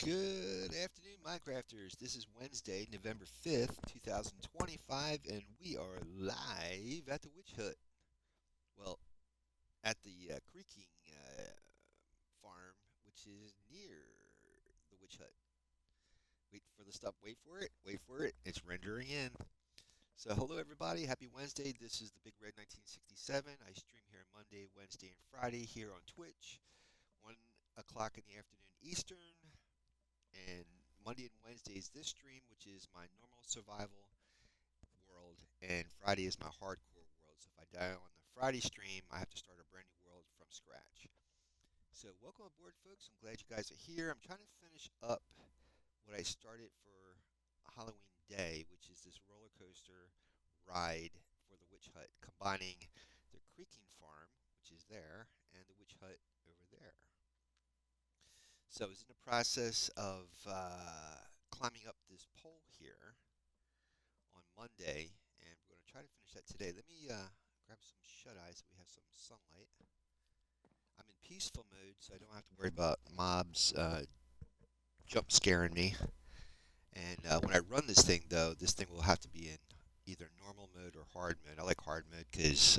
Good afternoon, Minecrafters. This is Wednesday, November 5th, 2025, and we are live at the Witch Hut. Well, at the Creaking farm, which is near the Witch Hut. Wait for the stuff. Wait for it. Wait for it. It's rendering in. So, hello, everybody. Happy Wednesday. This is the Big Red 1967. I stream here Monday, Wednesday, and Friday here on Twitch, 1 o'clock in the afternoon Eastern. And Monday and Wednesday is this stream, which is my normal survival world, and Friday is my hardcore world. So if I die on the Friday stream, I have to start a brand new world from scratch. So welcome aboard, folks. I'm glad you guys are here. I'm trying to finish up what I started for Halloween Day, which is this roller coaster ride for the Witch Hut, combining the Creaking Farm, which is there, and the Witch Hut over there. So I was in the process of climbing up this pole here on Monday, and we're going to try to finish that today. Let me grab some shut eye so we have some sunlight. I'm in peaceful mode, so I don't have to worry about mobs jump scaring me. And when I run this thing, though, this thing will have to be in either normal mode or hard mode. I like hard mode because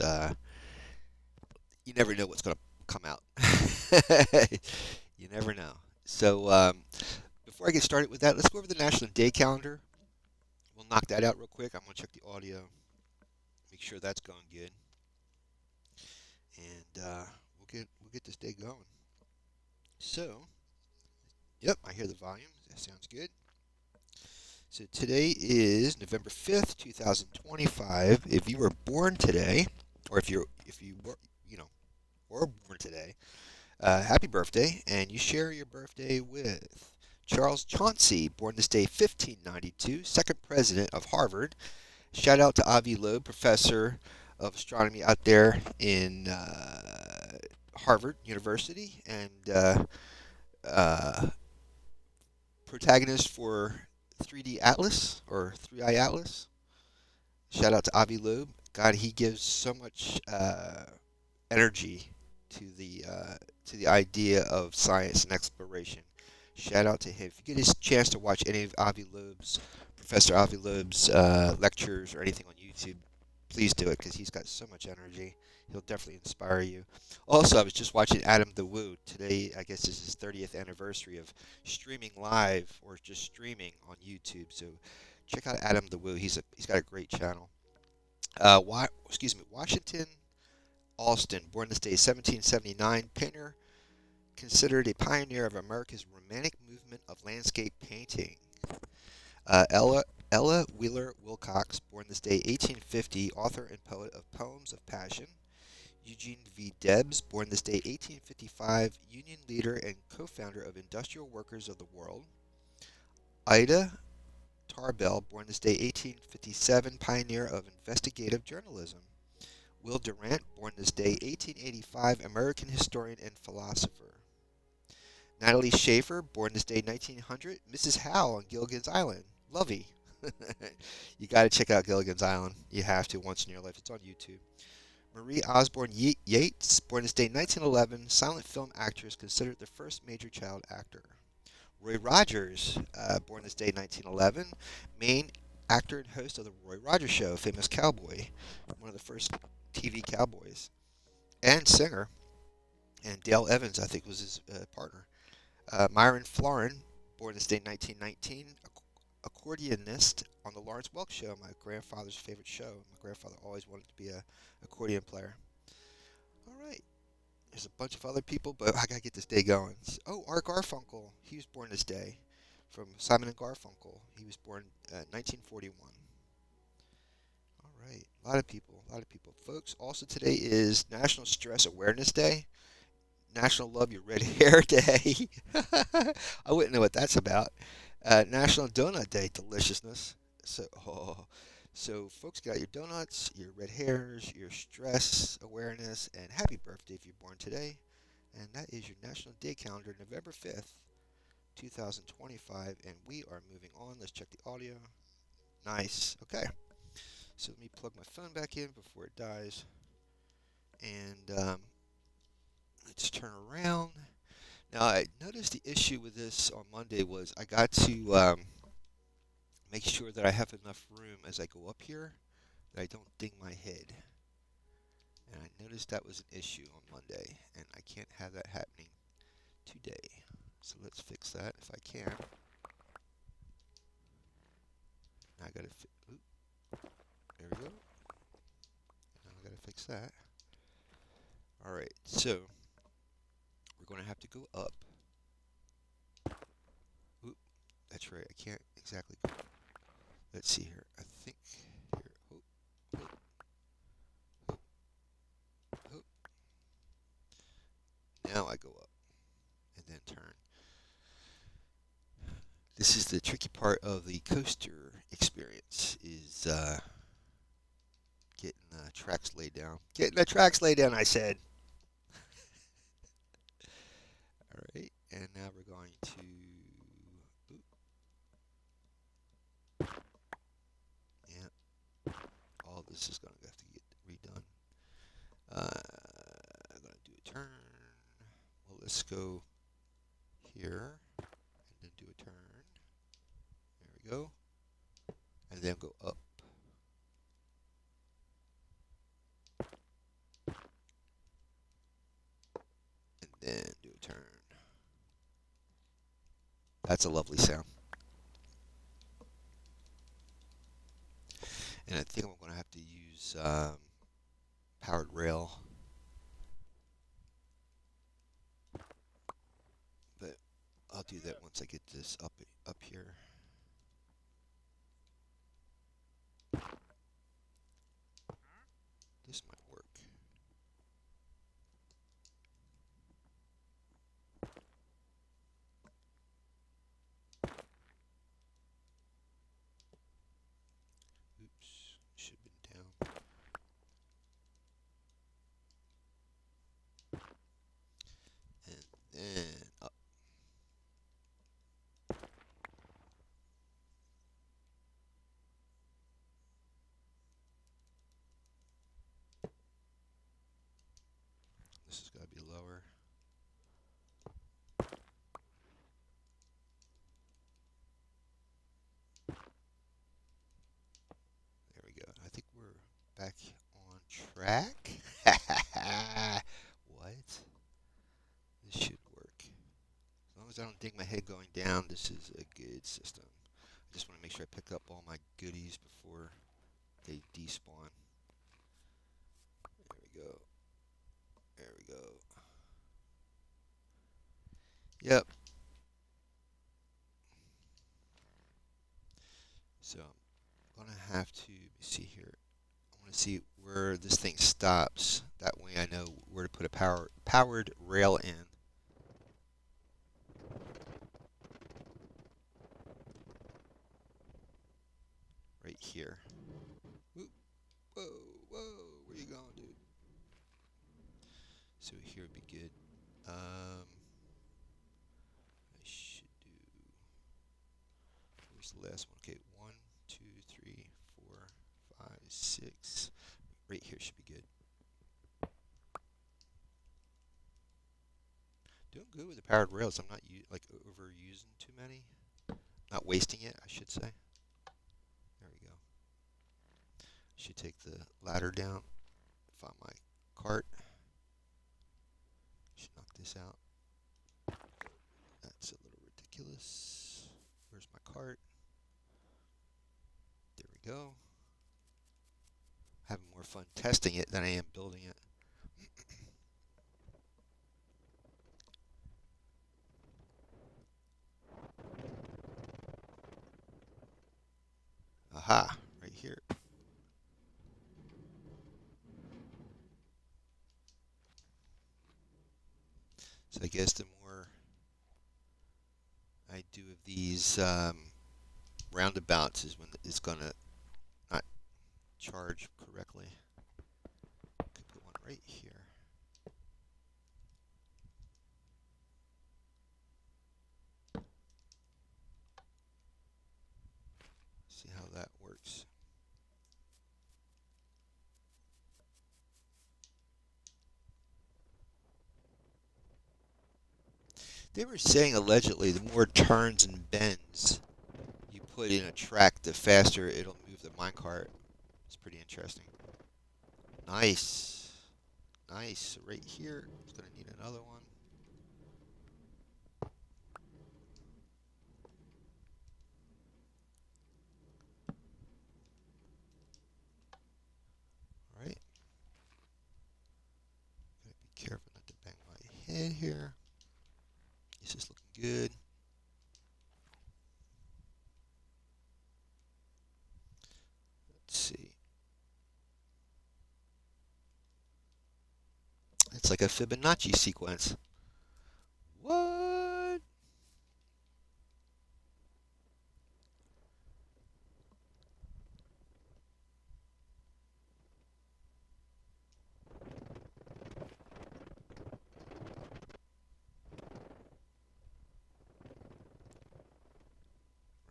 you never know what's going to come out. You never know. So before I get started with that, let's go over the National Day calendar. We'll knock that out real quick. I'm going to check the audio, make sure that's going good, and we'll get this day going. So, yep, I hear the volume. That sounds good. So today is November 5th, 2025. If you were born today, or if you were were born today, happy birthday! And you share your birthday with Charles Chauncey, born this day 1592, second president of Harvard. Shout out to Avi Loeb, professor of astronomy out there in Harvard University, and uh, protagonist for 3D Atlas or 3i Atlas. Shout out to Avi Loeb. God, he gives so much energy to the idea of science and exploration. Shout out to him. If you get a chance to watch any of Professor Avi Loeb's lectures or anything on YouTube, please do it because he's got so much energy. He'll definitely inspire you. Also, I was just watching Adam the Woo today. I guess this is his 30th anniversary of streaming live or just streaming on YouTube. So check out Adam the Woo. He's got a great channel. Washington Alston, born this day 1779, painter, considered a pioneer of America's Romantic movement of landscape painting. Ella Wheeler Wilcox, born this day 1850, author and poet of Poems of Passion. Eugene V. Debs, born this day 1855, union leader and co-founder of Industrial Workers of the World. Ida Tarbell, born this day 1857, pioneer of investigative journalism. Will Durant, born this day 1885, American historian and philosopher. Natalie Schaefer, born this day 1900, Mrs. Howe on Gilligan's Island. Lovey. You got to check out Gilligan's Island. You have to once in your life. It's on YouTube. Marie Osborne Yates, born this day 1911, silent film actress, considered the first major child actor. Roy Rogers, born this day 1911, main actor and host of the Roy Rogers Show, famous cowboy, one of the first TV cowboys, and singer. And Dale Evans, I think, was his partner. Myron Florin, born this day 1919, accordionist on the Lawrence Welk Show, my grandfather's favorite show. My grandfather always wanted to be a accordion player. All right. There's a bunch of other people, but I gotta get this day going. Oh, Art Garfunkel. He was born this day, from Simon and Garfunkel. He was born 1941. All right, a lot of people, a lot of people, folks. Also today is National Stress Awareness Day, National Love Your Red Hair Day. I wouldn't know what that's about. National Donut Day, deliciousness. So, so folks, got your donuts, your red hairs, your stress awareness, and happy birthday if you're born today. And that is your National Day calendar, November 5th, 2025. And we are moving on. Let's check the audio. Nice. Okay. So let me plug my phone back in before it dies. And let's turn around. Now, I noticed the issue with this on Monday was I got to make sure that I have enough room as I go up here that I don't ding my head. And I noticed that was an issue on Monday, and I can't have that happening today. So let's fix that if I can. Now I gotta oop, there we go. Now I gotta fix that. Alright, so we're gonna have to go up. Oop, that's right, I can't exactly go. Let's see here. I think here. Oop, oop, oop, oop. Now I go up and then turn. This is the tricky part of the coaster experience, is getting the tracks laid down. Getting the tracks laid down, I said. Alright, and now we're going to... Oop, yeah, all this is going to have to get redone. I'm going to do a turn. Well, let's go here, and then do a turn. There we go. And then go up. And then do a turn. That's a lovely sound. And I think I'm going to have to use powered rail. But I'll do that once I get this up here. This might work. Oops, should have been down. And then up. This has got to be lower. There we go. I think we're back on track. What? This should work. As long as I don't dig my head going down, this is a good system. I just want to make sure I pick up all my goodies before they despawn. There we go. There we go. Yep. So I'm going to have to see here. I want to see where this thing stops. That way I know where to put a powered rail in. Right here. Whoop. Whoa, whoa, where you going, dude? So here would be good. I should do... Where's the last one? Okay, 1, 2, 3, 4, 5, 6. Right here should be good. Doing good with the powered rails. I'm not like overusing too many. Not wasting it, I should say. There we go. Should take the ladder down. Find my cart. Should knock this out. That's a little ridiculous. Where's my cart? There we go. Having more fun testing it than I am building it. Aha, right here. So I guess the more I do of these roundabouts is when it's going to not charge correctly. Could put one right here. See how that works. They were saying allegedly the more turns and bends you put in a track, the faster it'll move the minecart. It's pretty interesting. Nice. Nice. So right here, it's going to need another one. All right. Gotta be careful not to bang my head here. This is looking good. Let's see. It's like a Fibonacci sequence. What?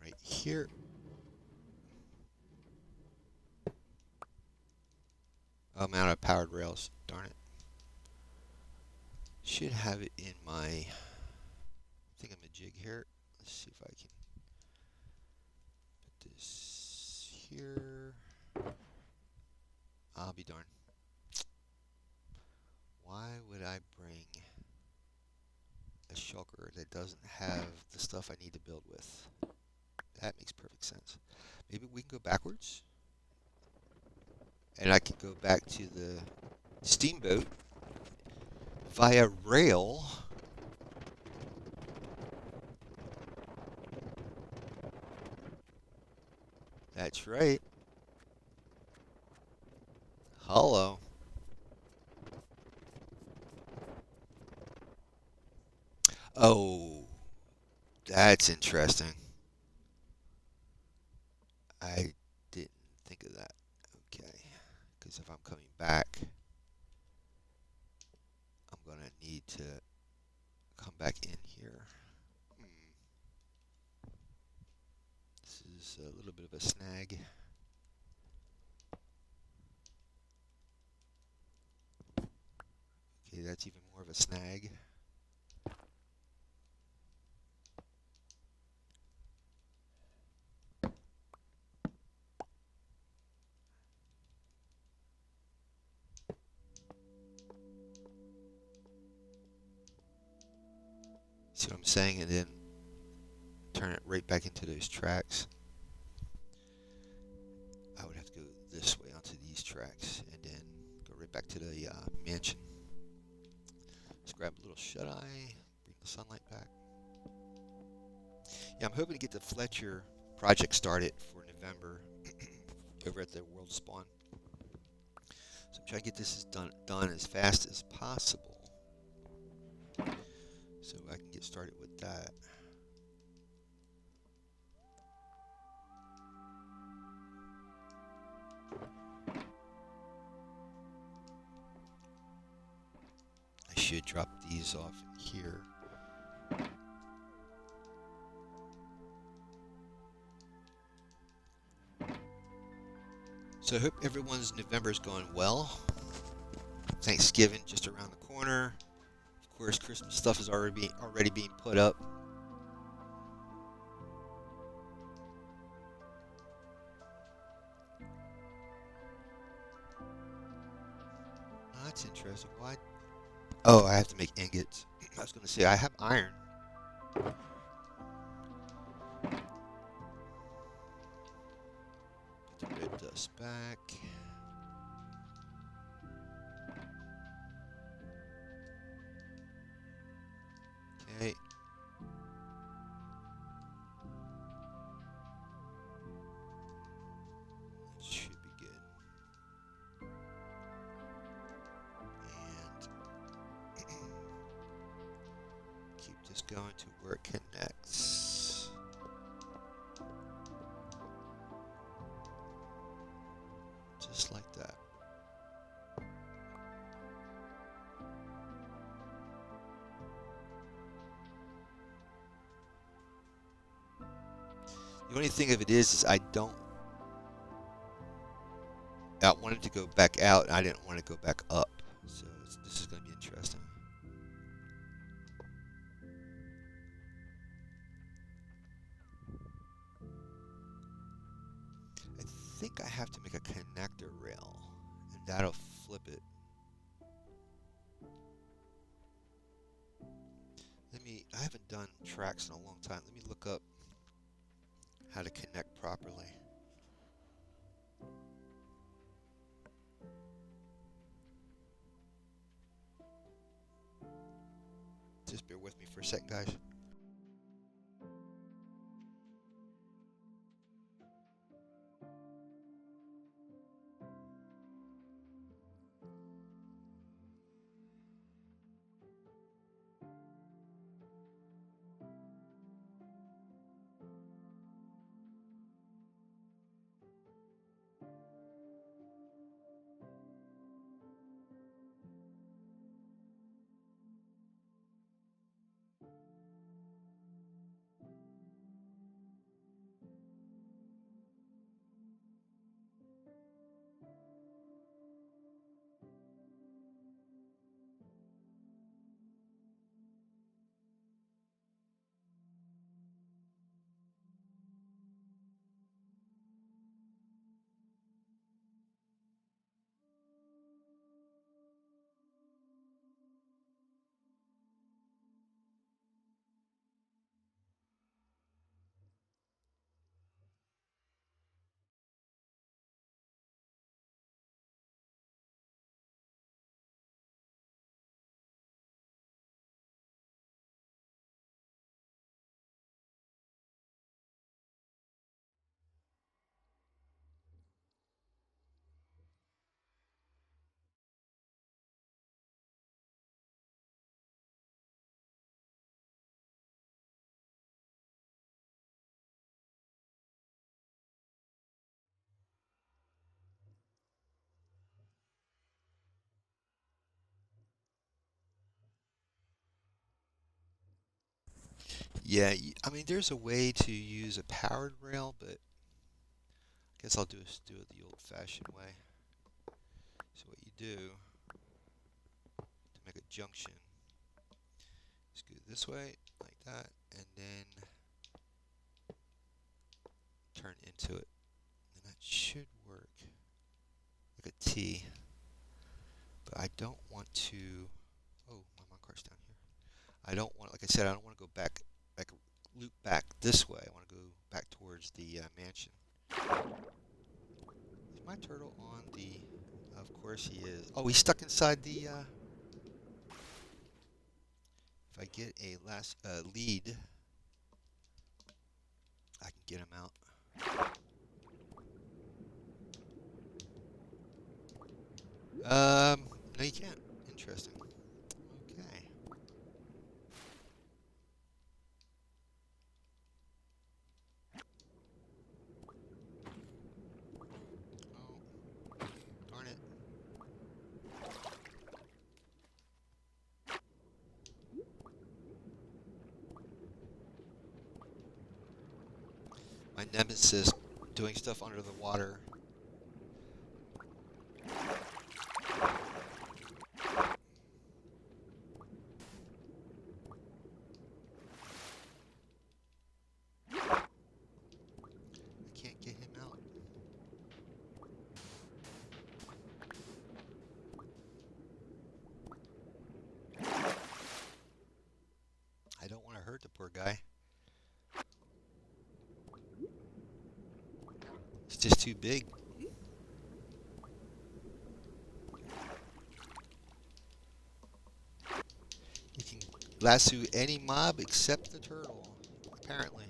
Right here. Oh, I'm out of powered rails. Darn it. Should have it in my thingamajig here. Let's see if I can put this here. I'll be darned. Why would I bring a shulker that doesn't have the stuff I need to build with? That makes perfect sense. Maybe we can go backwards. And I can go back to the steamboat via rail. That's right. Hello. Oh, that's interesting. I didn't think of that. Okay. Because if I'm coming back, I'm going to need to come back in here. This is a little bit of a snag. Okay, that's even more of a snag. See what I'm saying? And then turn it right back into those tracks. I would have to go this way onto these tracks and then go right back to the mansion. Let's grab a little shut-eye, bring the sunlight back. Yeah, I'm hoping to get the Fletcher project started for November over at the World Spawn. So I'm trying to get this done as fast as possible so I can get started with that. I should drop these off in here. So I hope everyone's November is going well. Thanksgiving just around the corner. Of course, Christmas stuff is already being put up. Oh, that's interesting. Why? Oh, I have to make ingots. I was going to say I have iron. Put the red dust back. Okay. Should be good. And keep this going to where it connects. Just like that. The only thing of it is I wanted to go back out, and I didn't want to go back up. So this is going to be interesting. think I have to make a connector rail, and that'll flip it. I haven't done tracks in a long time. Let me look up how to connect properly. Just bear with me for a second, guys. Yeah, I mean, there's a way to use a powered rail, but I guess I'll do it the old-fashioned way. So what you do to make a junction is go this way, like that, and then turn into it. And that should work like a T. But I don't want to. Oh, my car's down here. I don't want, like I said, I don't want to go back, like loop back this way. I want to go back towards the mansion. Is my turtle on the? Of course he is. Oh, he's stuck inside the. If I get a lead, I can get him out. No, you can't. Interesting. Okay. Oh, darn it. My nemesis doing stuff under the water. I can't get him out. I don't want to hurt the poor guy. It's just too big. You can lasso any mob except the turtle, apparently.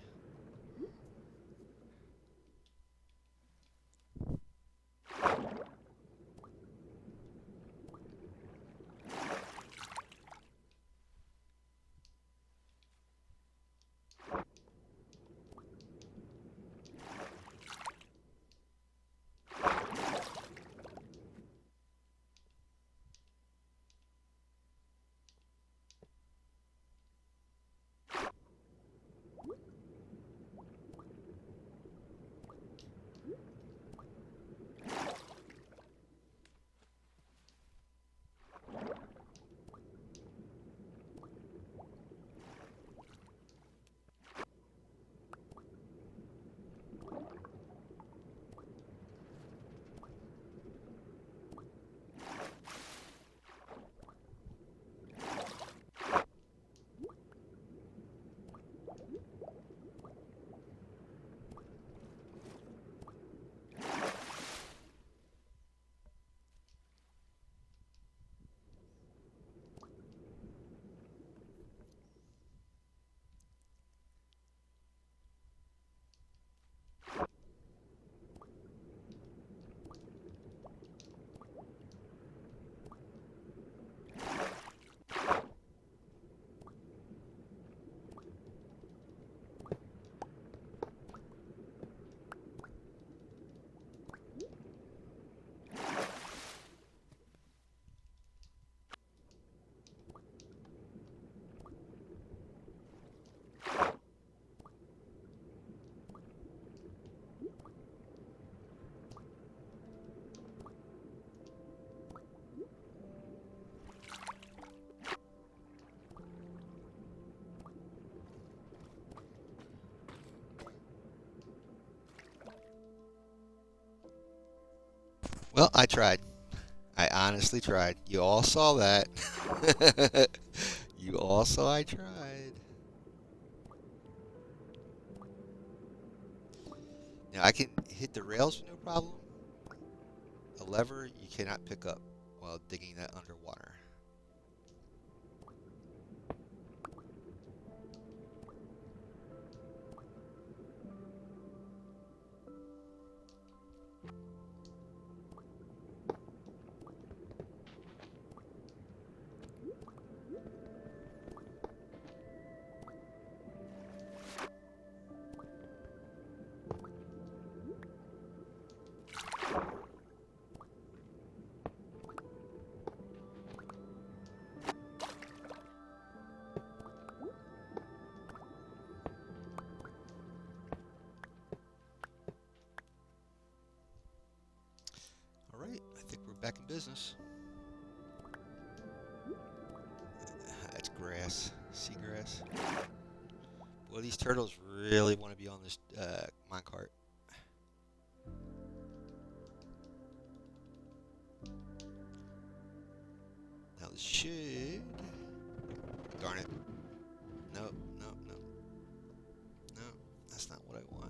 Well, I tried. I honestly tried. You all saw that. You all saw I tried. Now I can hit the rails with no problem. A lever you cannot pick up while digging that underwater. All right, I think we're back in business. That's grass, seagrass. Well, these turtles really want to be on this minecart. Now this should. Darn it. Nope, nope, nope. No, that's not what I want.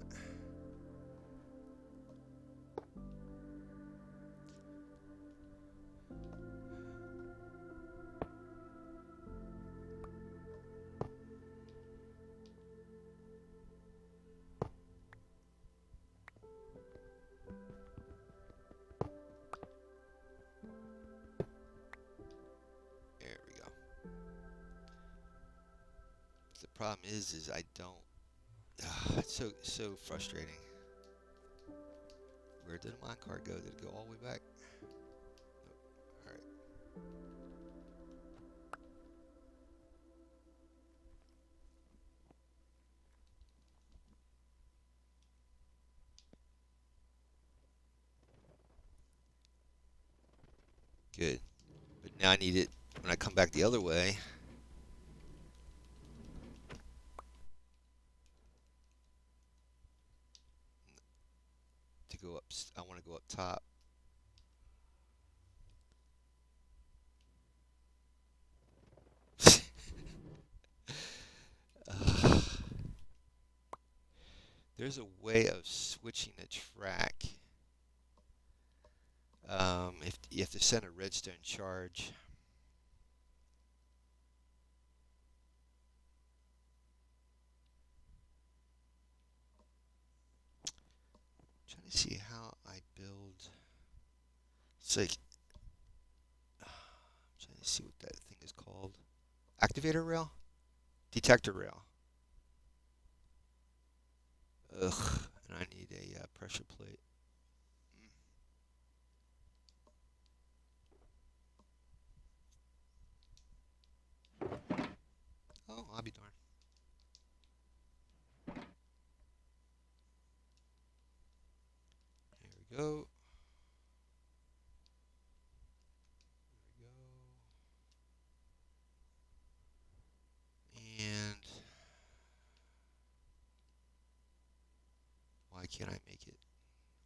There we go. The problem is I don't. It's so frustrating. Where did the minecart go? Did it go all the way back? Nope. All right. Good. But now I need it when I come back the other way. To go up, I want to go up top. Ugh. There's a way of switching the track. If you have to send a redstone charge. I'm trying to see how I build. It's like I'm trying to see what that thing is called. Activator rail, detector rail. Ugh, and I need a pressure plate. Oh, I'll be darned. There we go. There we go. And why can't I make it?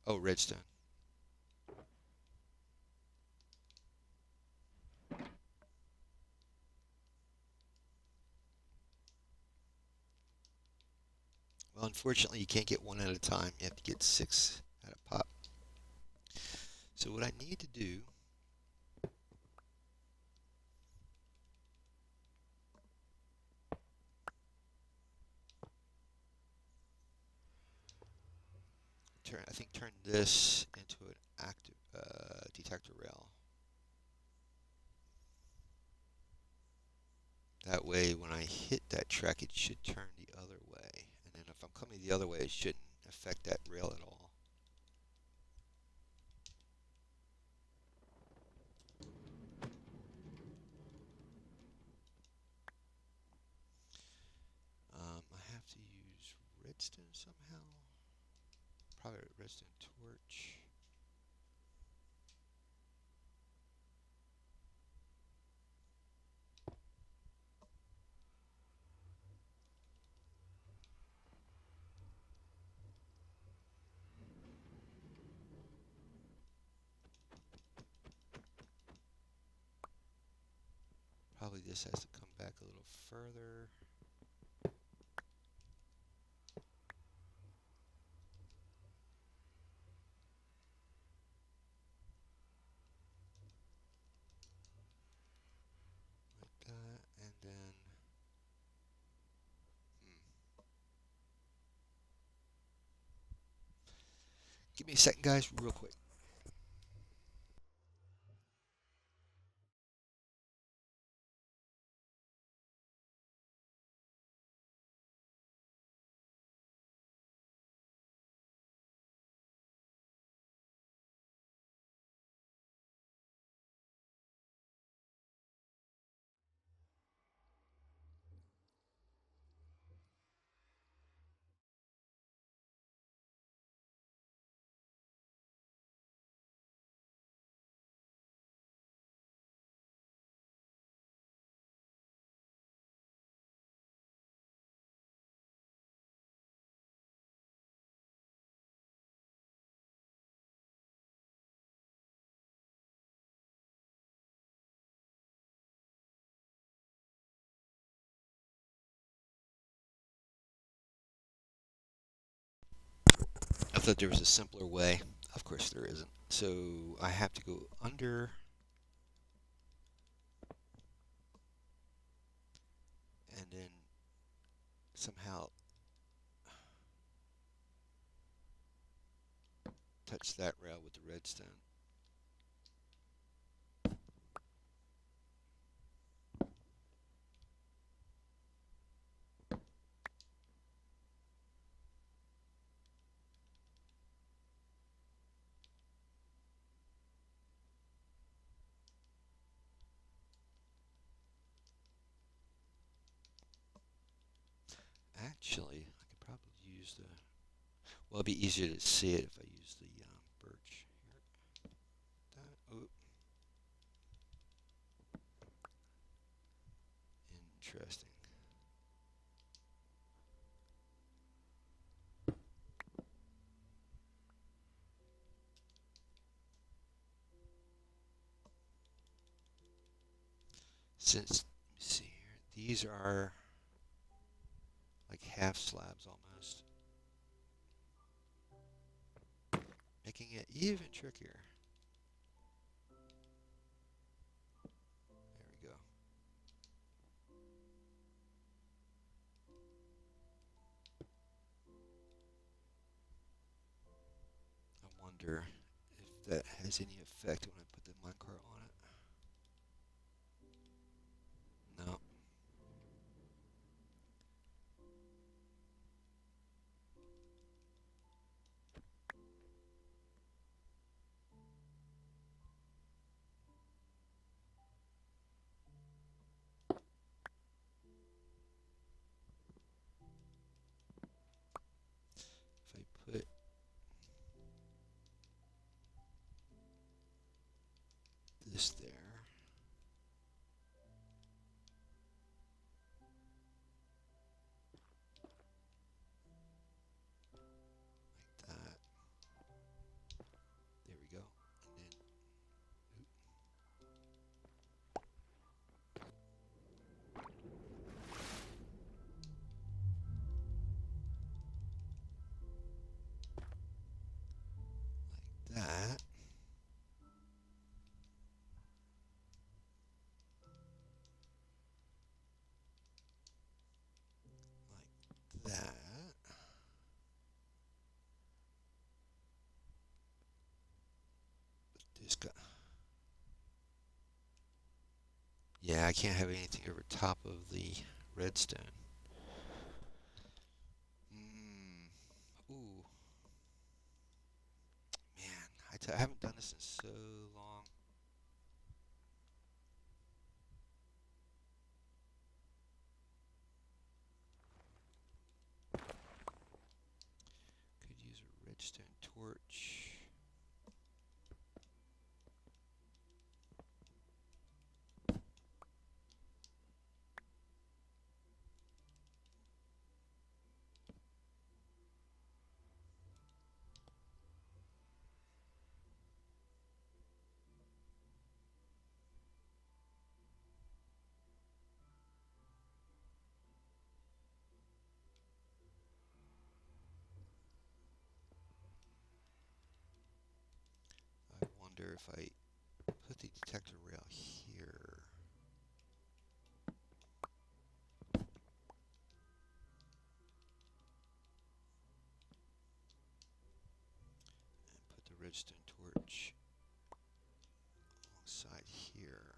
Oh, redstone. Well, unfortunately, you can't get one at a time. You have to get 6 at a pop. So what I need to do turn this into an active detector rail. That way, when I hit that track, it should turn the other way. And then if I'm coming the other way, it shouldn't affect that rail at all. I have to use redstone somehow. Probably a redstone torch. probably just has to come back a little further. Like that, and then give me a second, guys, real quick. I thought there was a simpler way. Of course there isn't. So I have to go under and then somehow touch that rail with the redstone. Actually, I could probably use the. Well, it'd be easier to see it if I use the birch here. Oh, interesting. Since, let me see here, these are like half slabs almost, making it even trickier. There we go. I wonder if that has any effect when I put the minecart on it. No. If I put this there, like that, there we go. And then, like that. Like that. This guy. Yeah, I can't have anything over top of the redstone. Mm. Ooh, man, I haven't done this in so long. Could use a redstone torch. wonder if I put the detector rail here. And put the redstone torch alongside here.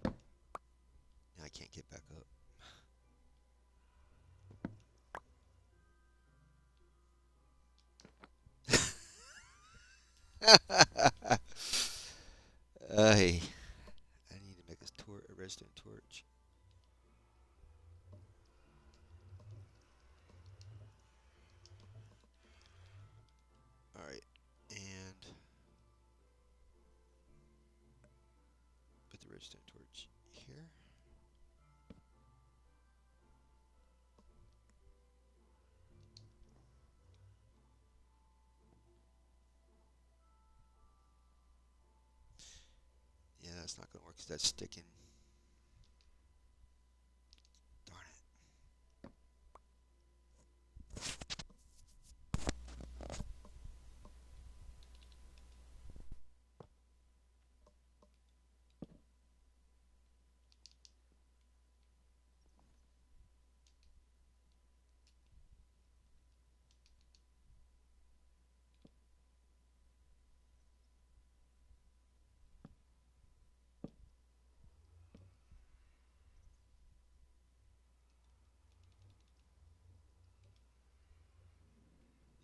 Now I can't get back up. Hey, I need to make a redstone torch. Alright, and put the redstone torch here. Yeah, that's not going to work because that's sticking. Darn it.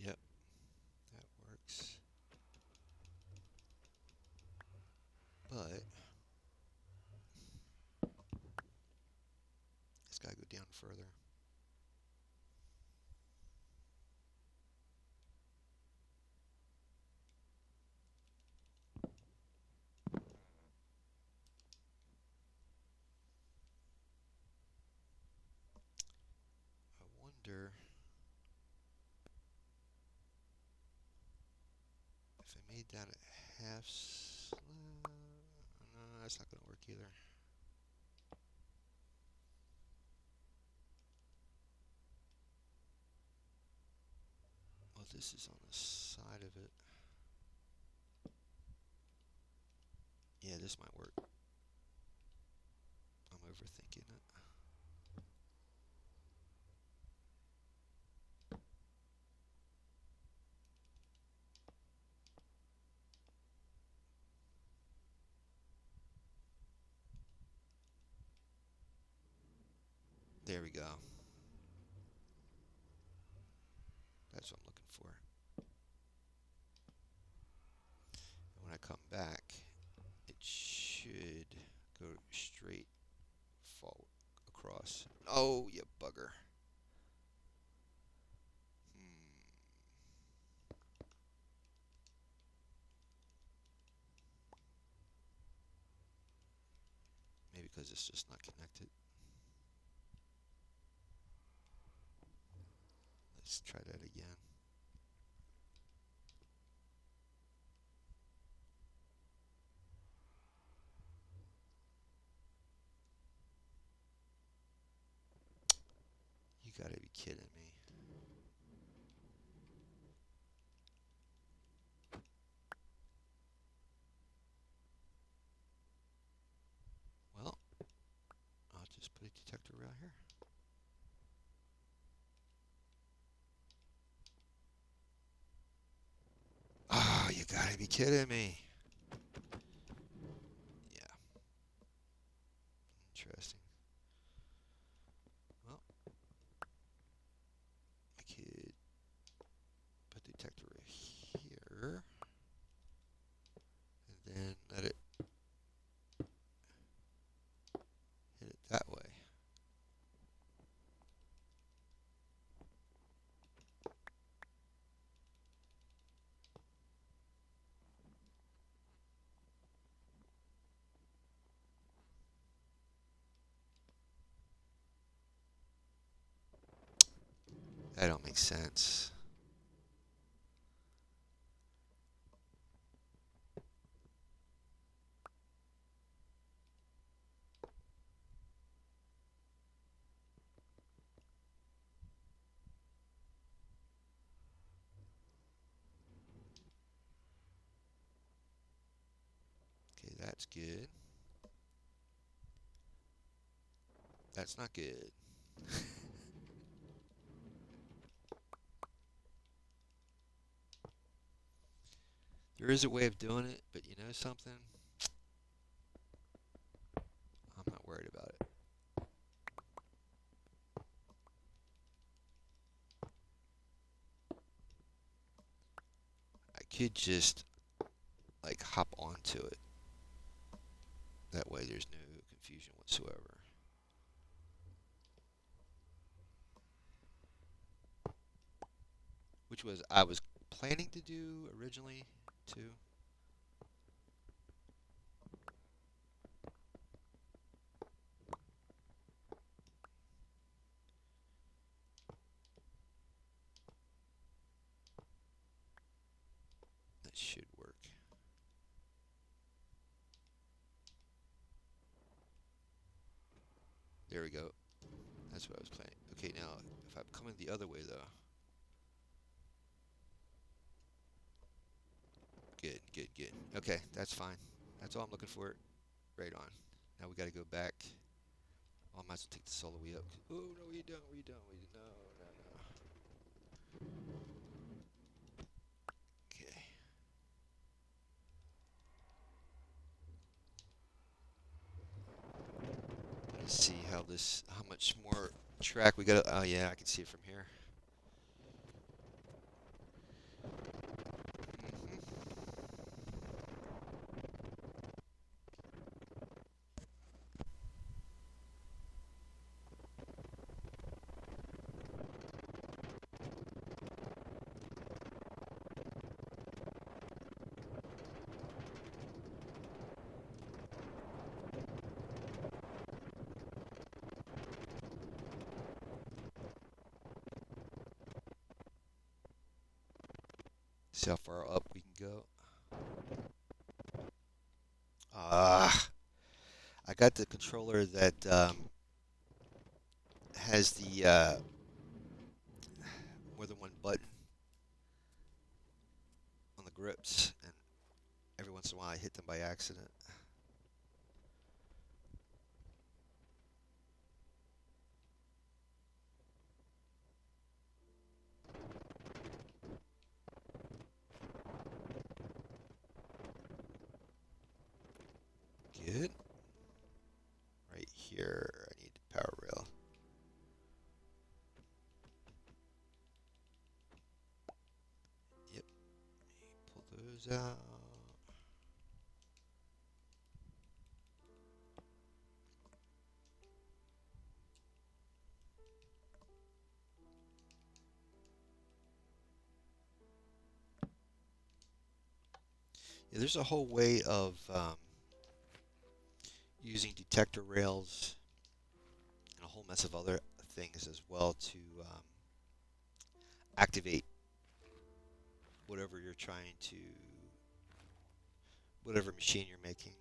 Yep, that works. But it's got to go down further. I wonder if I made that a half slab. No, that's not going to work either. Well, this is on the side of it. Yeah, this might work. I'm overthinking it. There we go. That's what I'm looking for. And when I come back, it should go straight fall across. Oh, you bugger. Maybe because it's just not connected. Let's try that again. You gotta be kidding me. Well, I'll just put a detector around here. Oh, you gotta be kidding me. Yeah. Interesting. Well, I could put the detector right here. And then let it hit it that way. That don't make sense. That's good. That's not good. There is a way of doing it, but you know something? I'm not worried about it. I could just like hop onto it. That way there's no confusion whatsoever. Which was I was planning to do originally too. That should work. There we go. That's what I was planning. Okay, now if I'm coming the other way though. Good, good, good. Okay, that's fine. That's all I'm looking for. Right on. Now we got to go back. Oh, I might as well take this all the way up. Oh no, we don't. We don't. We don't. No, no, no. Okay. Let's see how much more track we got. Oh yeah, I can see it from here. See how far up we can go. Ah, I got the controller that has the more than one button on the grips, and every once in a while I hit them by accident. Good. Right here, I need the power rail. Yep. Pull those out. Yeah, there's a whole way of using detector rails and a whole mess of other things as well to activate whatever you're trying to, whatever machine you're making.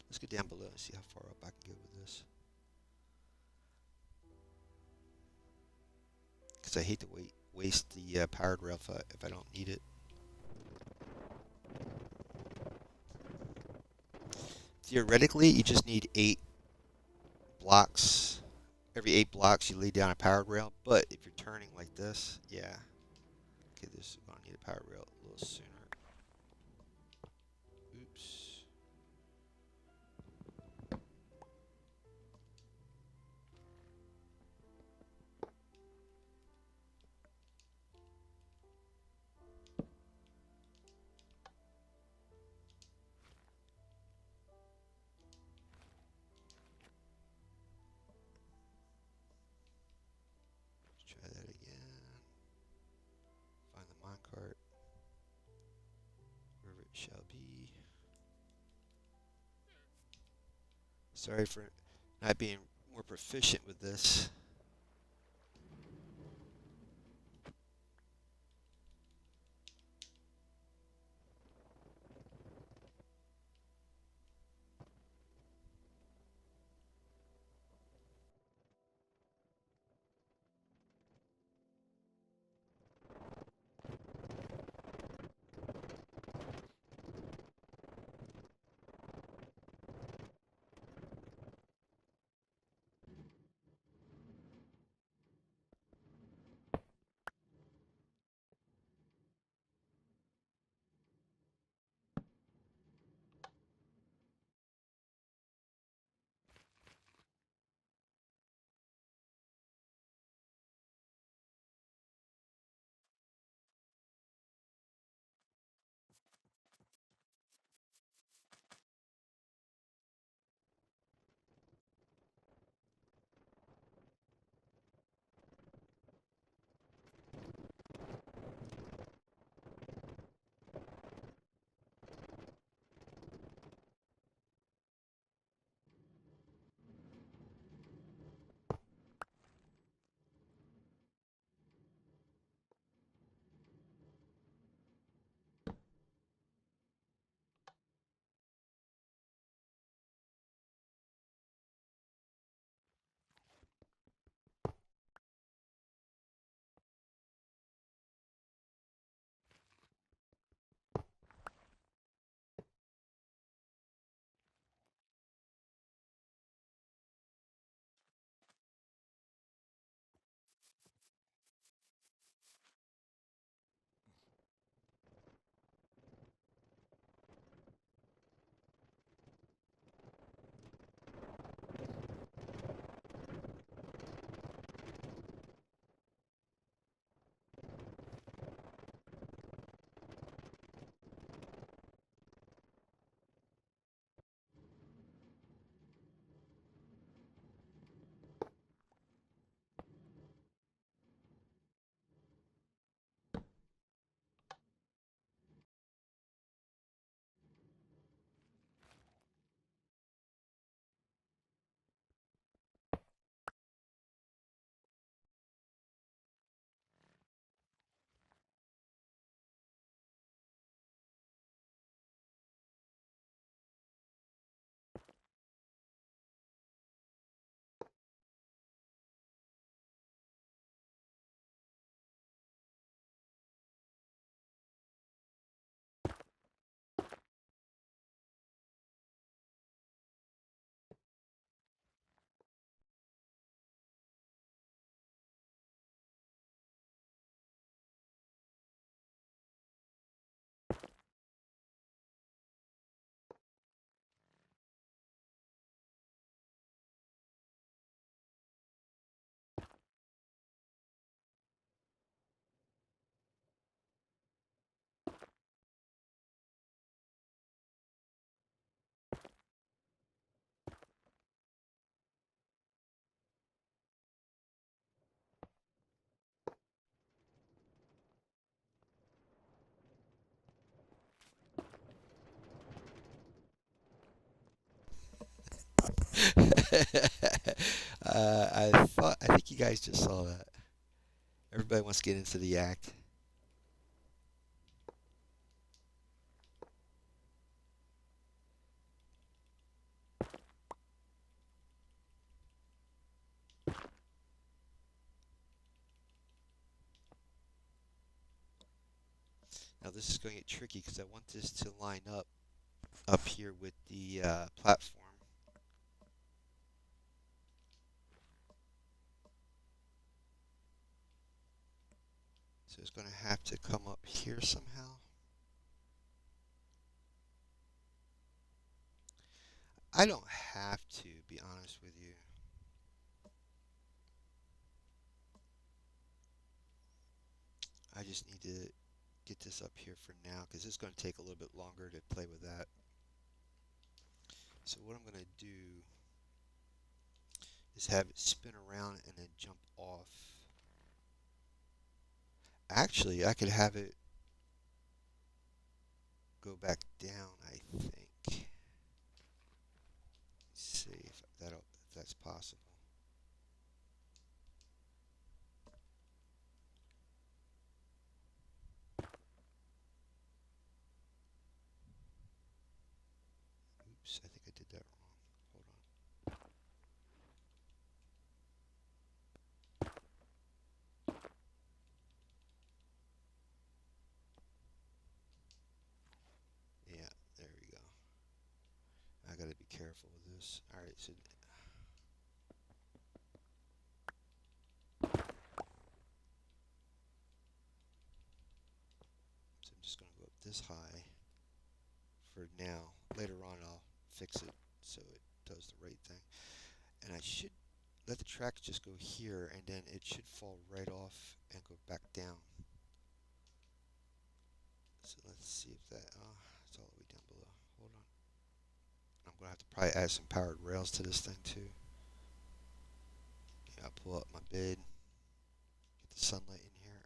Let's go down below and see how far up I can go with this. Because I hate to waste the powered rail if I don't need it. Theoretically, you just need 8 blocks. Every 8 blocks, you lay down a powered rail. But if you're turning like this, yeah. Okay, this is going to need a powered rail a little sooner. Oops. Let's try that again. Find the minecart. Wherever it shall be. Sorry for not being more proficient with this. I think you guys just saw that. Everybody wants to get into the act. Now this is going to get tricky because I want this to line up here with the platform. So it's going to have to come up here somehow. I don't have to, be honest with you. I just need to get this up here for now because it's going to take a little bit longer to play with that. So what I'm going to do is have it spin around and then jump off. Actually, I could have it go back down, I think. Let's see if that's possible. Oops, I think I did that wrong. Hold on. Yeah, there we go. I gotta be careful with this. Alright, so I'm just gonna go up this high for now. Later on I'll fix it so it does the right thing. And I should let the track just go here and then it should fall right off and go back down. So let's see if that, it's all the way down below. Hold on. I'm going to have to probably add some powered rails to this thing too. Yeah, I'll pull up my bed, get the sunlight in here.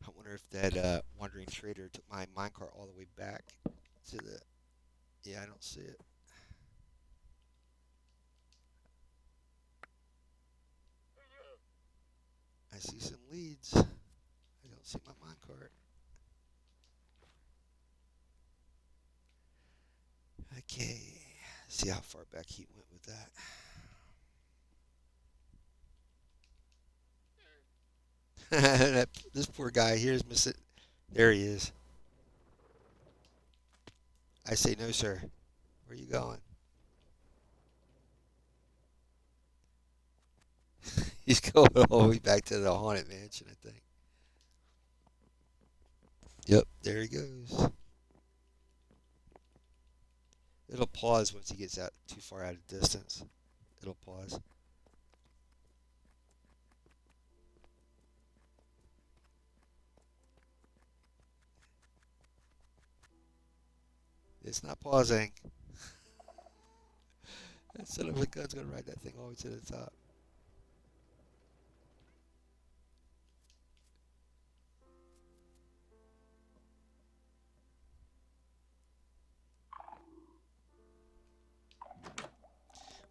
I wonder if that wandering trader took my minecart all the way back to the, yeah, I don't see it. I see some leads. I don't see my minecart. Okay, see how far back he went with that. This poor guy here is missing. There he is. I say no, sir. Where are you going? He's going all the way back to the haunted mansion, I think. Yep, there he goes. It'll pause once he gets out too far out of distance. It'll pause. It's not pausing. That son of a gun's gonna ride that thing all the way to the top.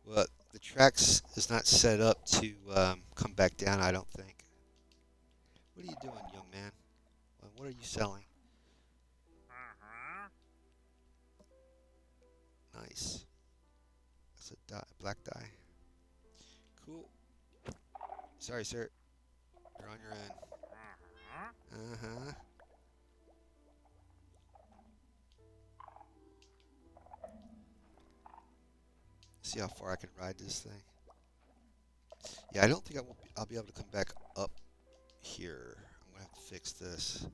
Well, the tracks is not set up to come back down, I don't think. What are you doing, young man? What are you selling? Nice. That's a dye, black dye. Cool. Sorry, sir. You're on your own. Uh-huh. See how far I can ride this thing. Yeah, I don't think I'll be able to come back up here. I'm gonna have to fix this.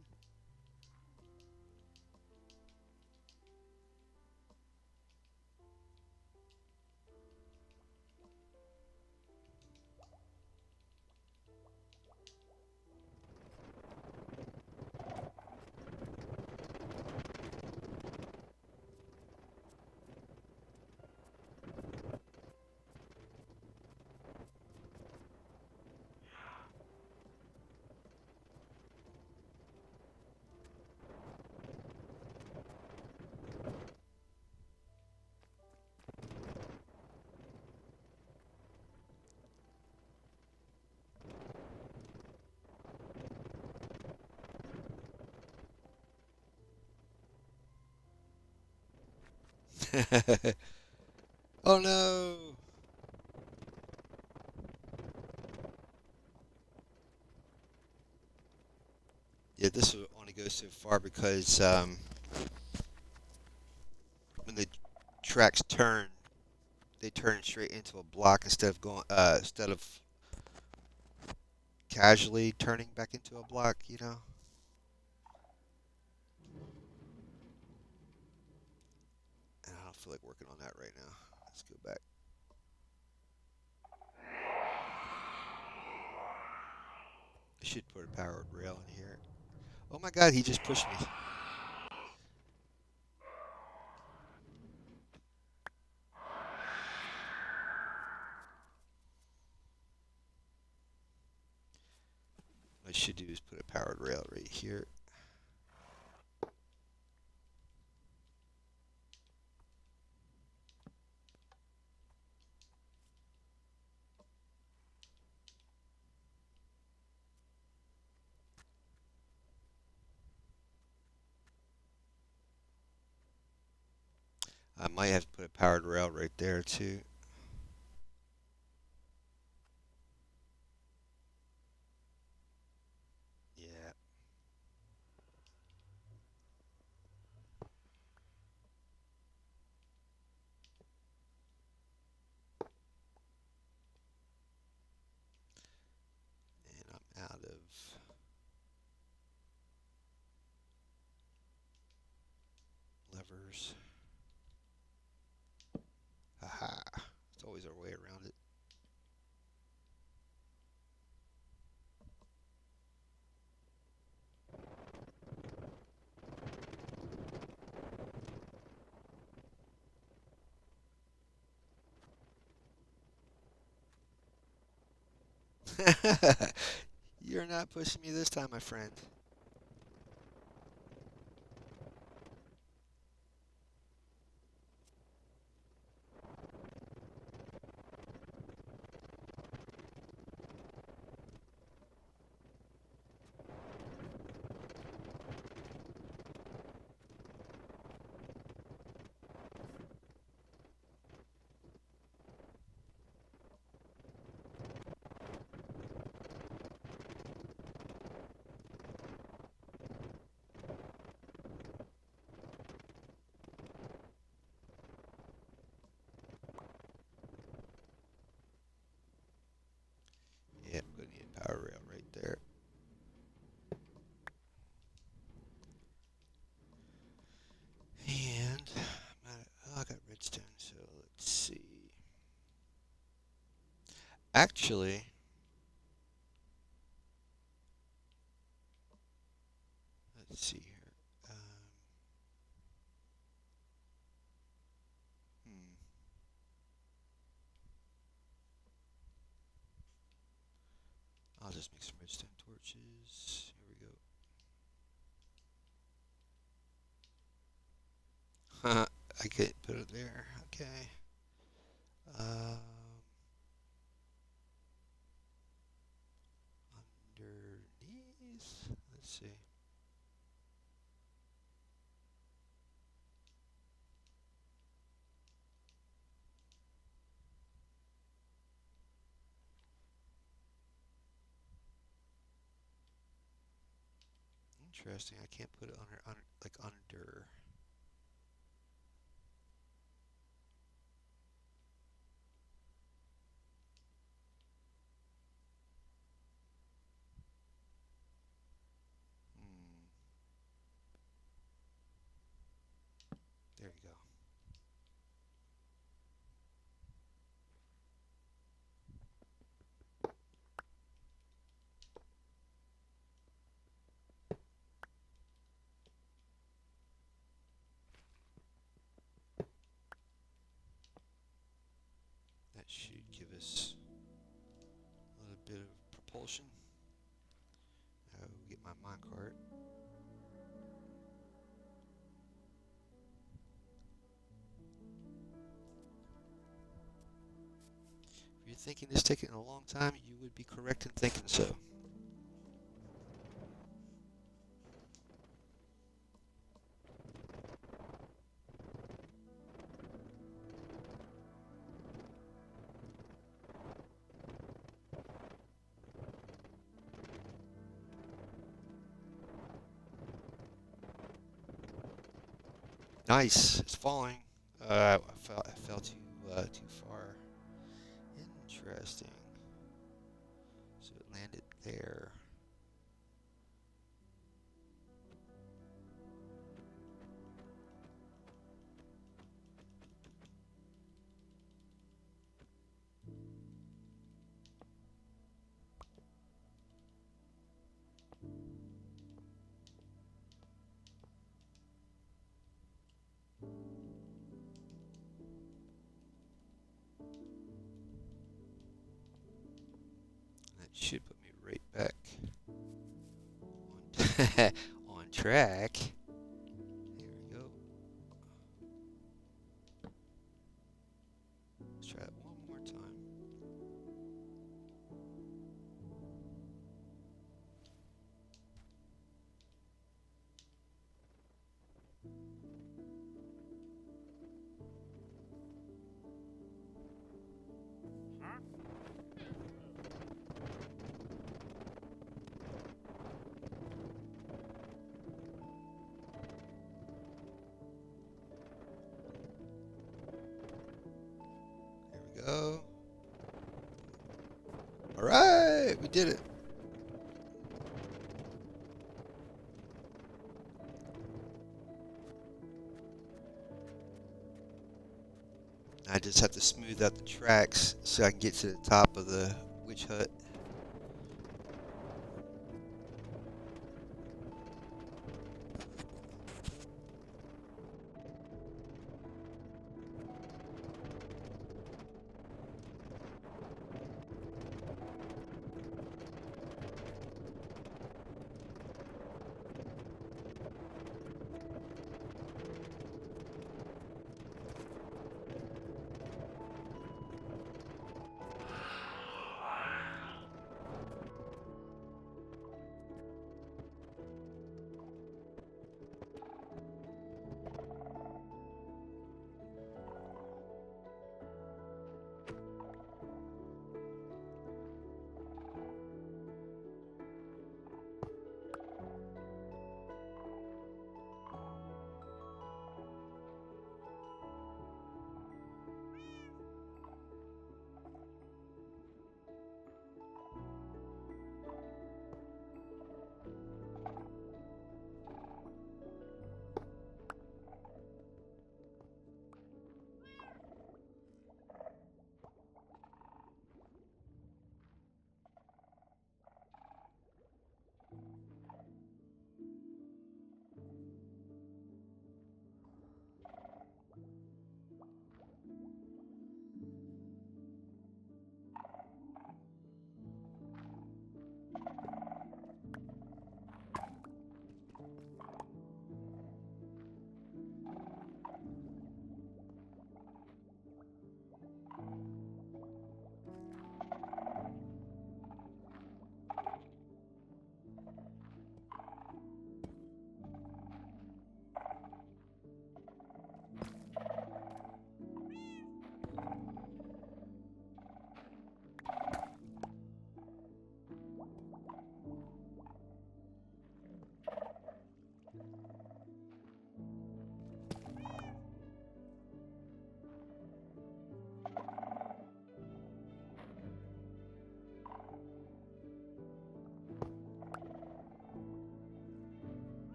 Oh no! Yeah, this will only go so far because when the tracks turn, they turn straight into a block instead of casually turning back into a block. And I don't feel like working on that right now. Let's go back. I should put a powered rail in here. Oh my God, he just pushed me. What I should do is put a powered rail right here. I might have to put a powered rail right there too. Yeah. And I'm out of levers. Haha. It's always our way around it. You're not pushing me this time, my friend. Yeah, I'm going to need a power rail right there. And I got redstone, so let's see. Actually, let's see here. Hmm. I'll just make some redstone torches. Here we go. I can't put it there. Okay. Um, underneath. Let's see. Interesting. I can't put it under like under. Hmm. There you go. That should give us a little bit of propulsion. I'll get my minecart. If you're thinking this taking a long time, you would be correct in thinking so. Nice. It's falling. I fell too far. Interesting. So it landed there. That should put me right back on, on track. Here we go. Let's try it one more time. Here we go. All right, we did it. I just have to smooth out the tracks so I can get to the top of the witch hut.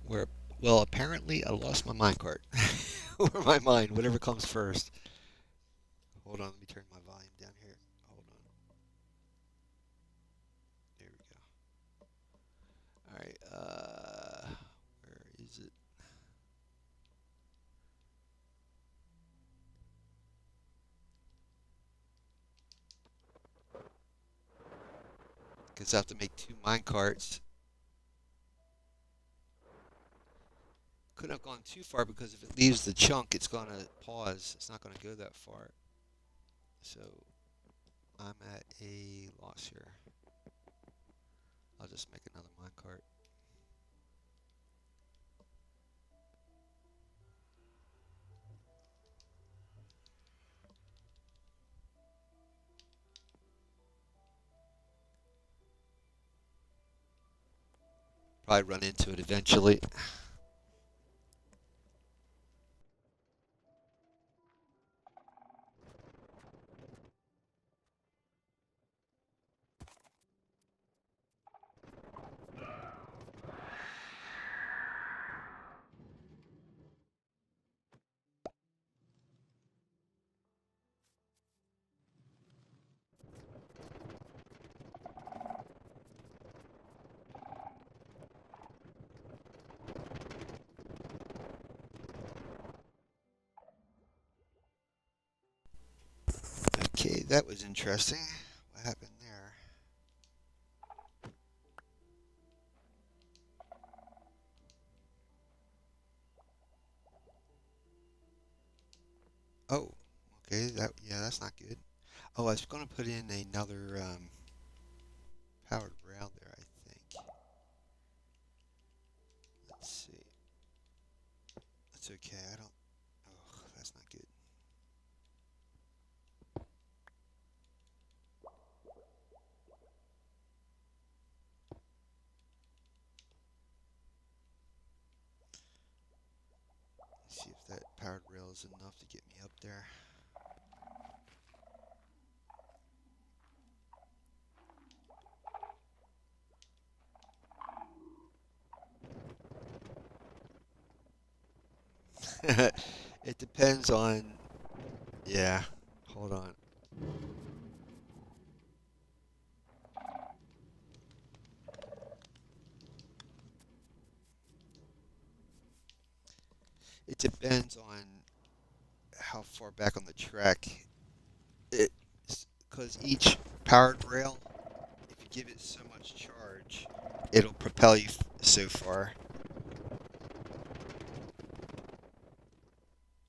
Where, well, apparently I lost my minecart. Or my mind, whatever comes first. Hold on, let me turn my volume down here. Hold on. There we go. Alright, where is it? Because I have to make two minecarts. Couldn't have gone too far because if it leaves the chunk, it's going to pause. It's not going to go that far. So I'm at a loss here. I'll just make another minecart. Probably run into it eventually. Okay, that was interesting. What happened there? Oh, okay. That's not good. Oh, I was going to put in another powered rail there, I think. Let's see. That's okay. I don't. Oh, that's not good. Let's see if that powered rail is enough to get me up there. It depends on. Yeah. Hold on. It depends on how far back on the track it, because each powered rail, if you give it so much charge, it'll propel you so far.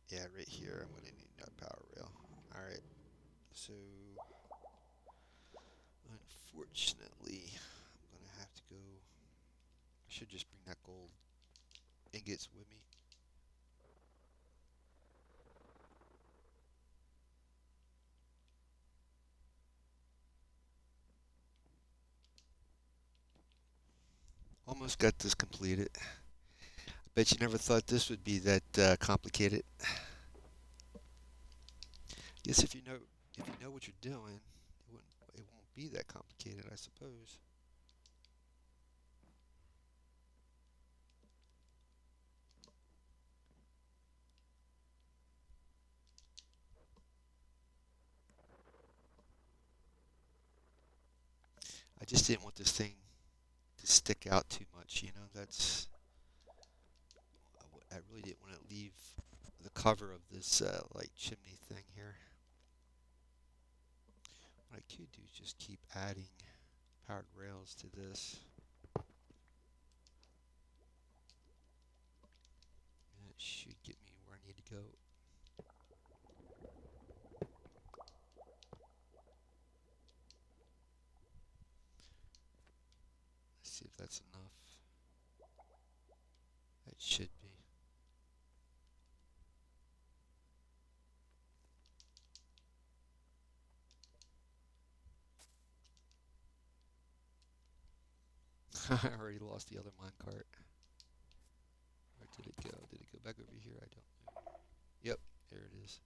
Yeah, right here, I'm gonna need that power rail. All right, so unfortunately, I'm gonna have to go. I should just bring that gold ingots with me. Almost got this completed. Bet you never thought this would be that complicated. Guess if you know what you're doing, it won't be that complicated, I suppose. I just didn't want this thing to stick out too much, you know. I really didn't want to leave the cover of this like chimney thing here. What I could do is just keep adding powered rails to this. And it should get me where I need to go. Let's see if that's enough. That should be. I already lost the other minecart. Where did it go? Did it go back over here? I don't know. Yep, there it is.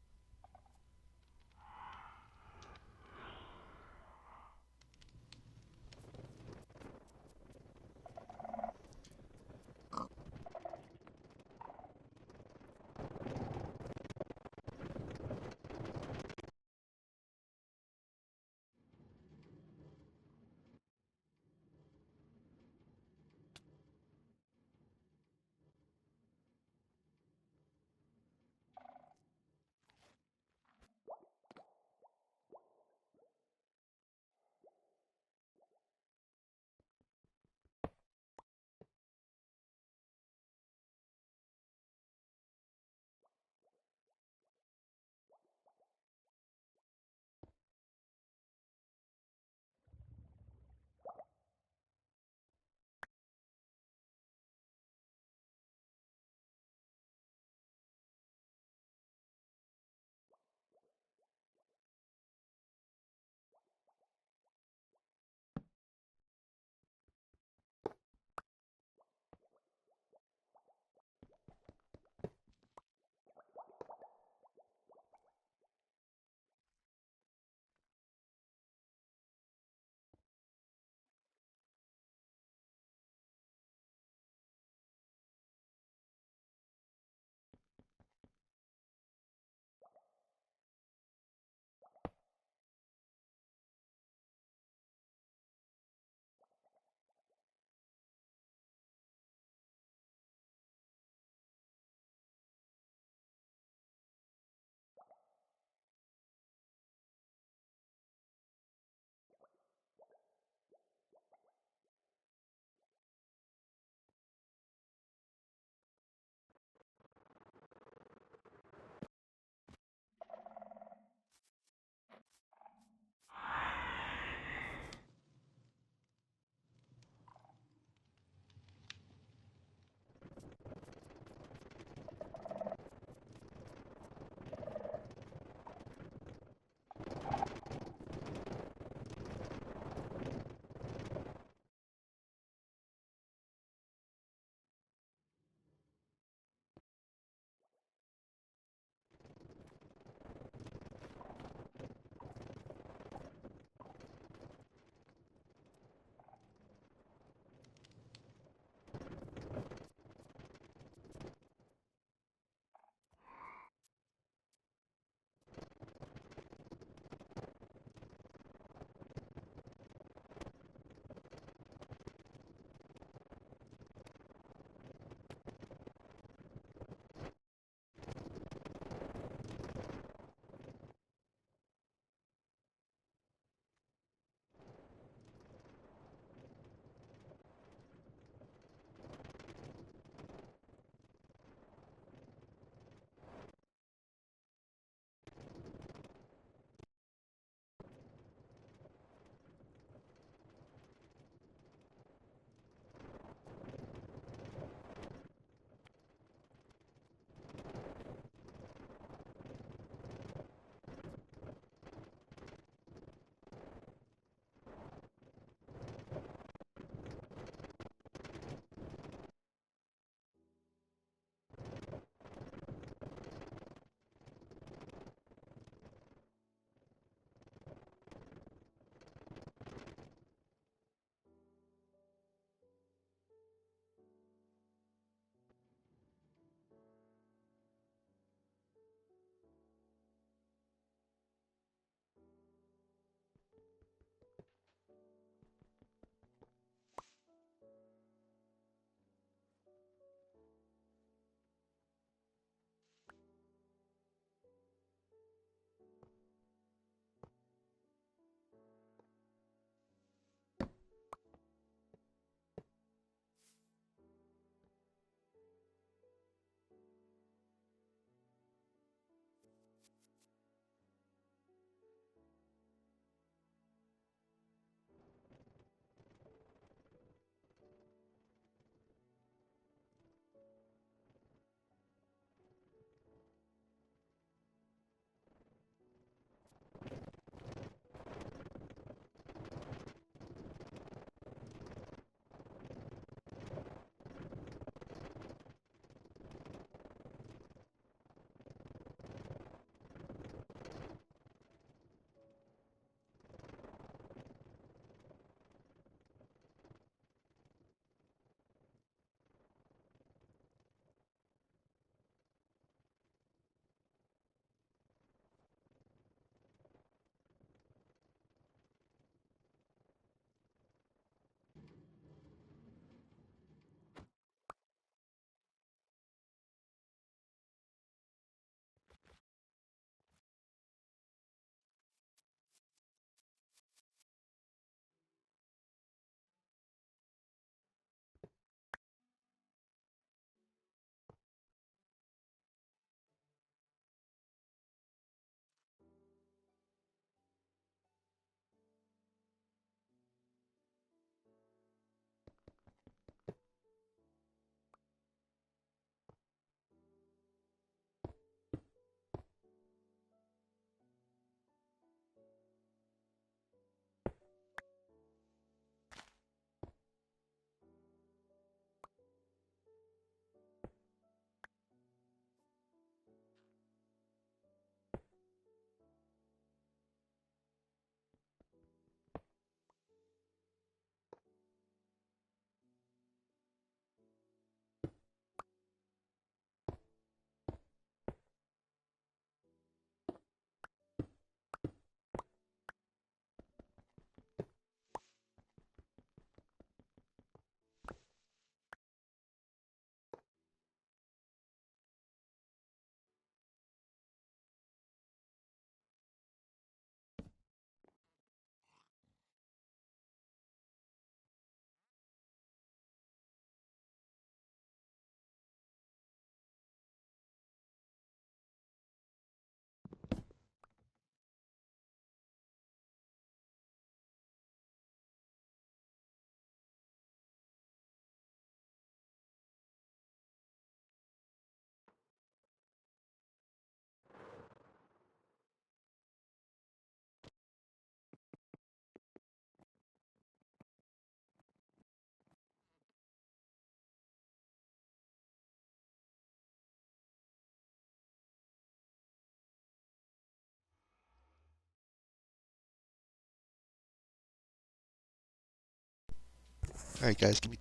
All right, guys, give me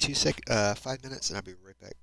5 minutes, and I'll be right back.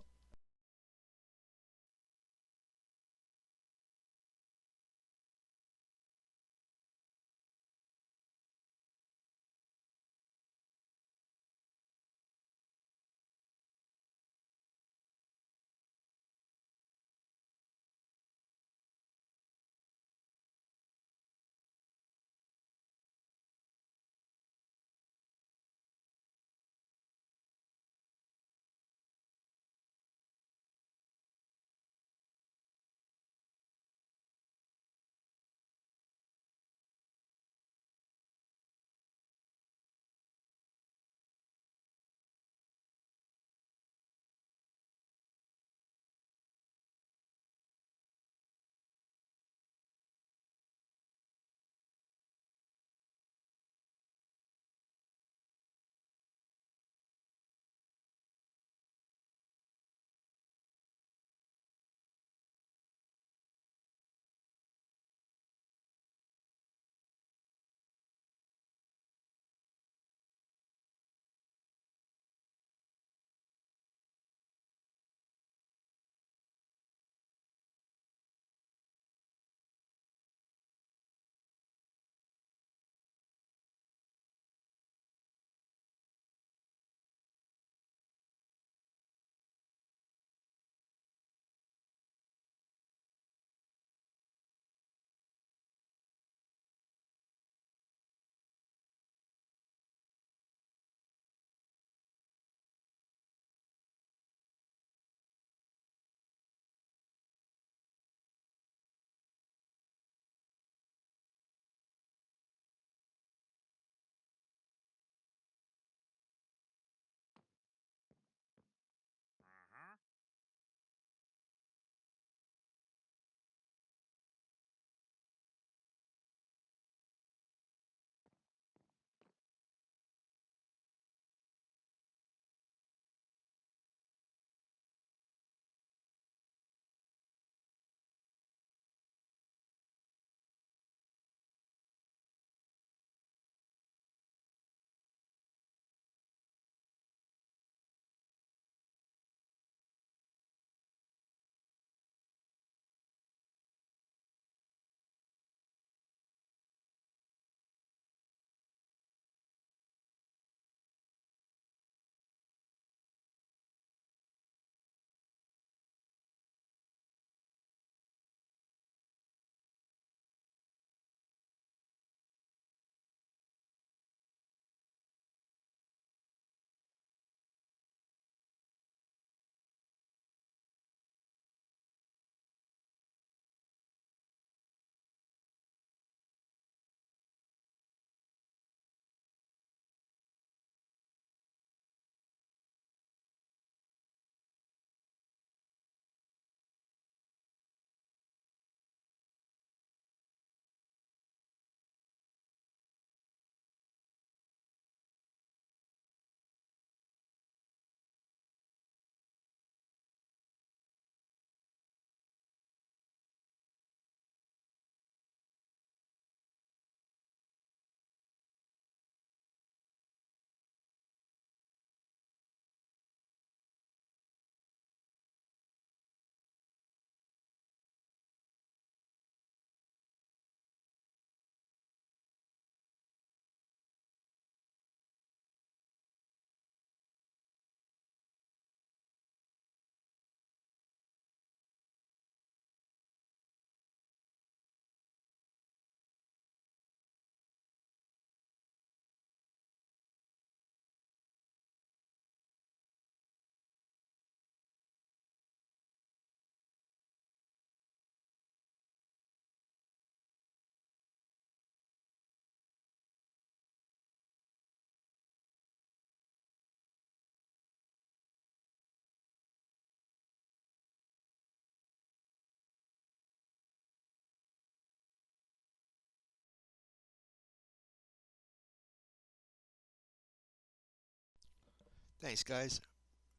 Thanks, guys,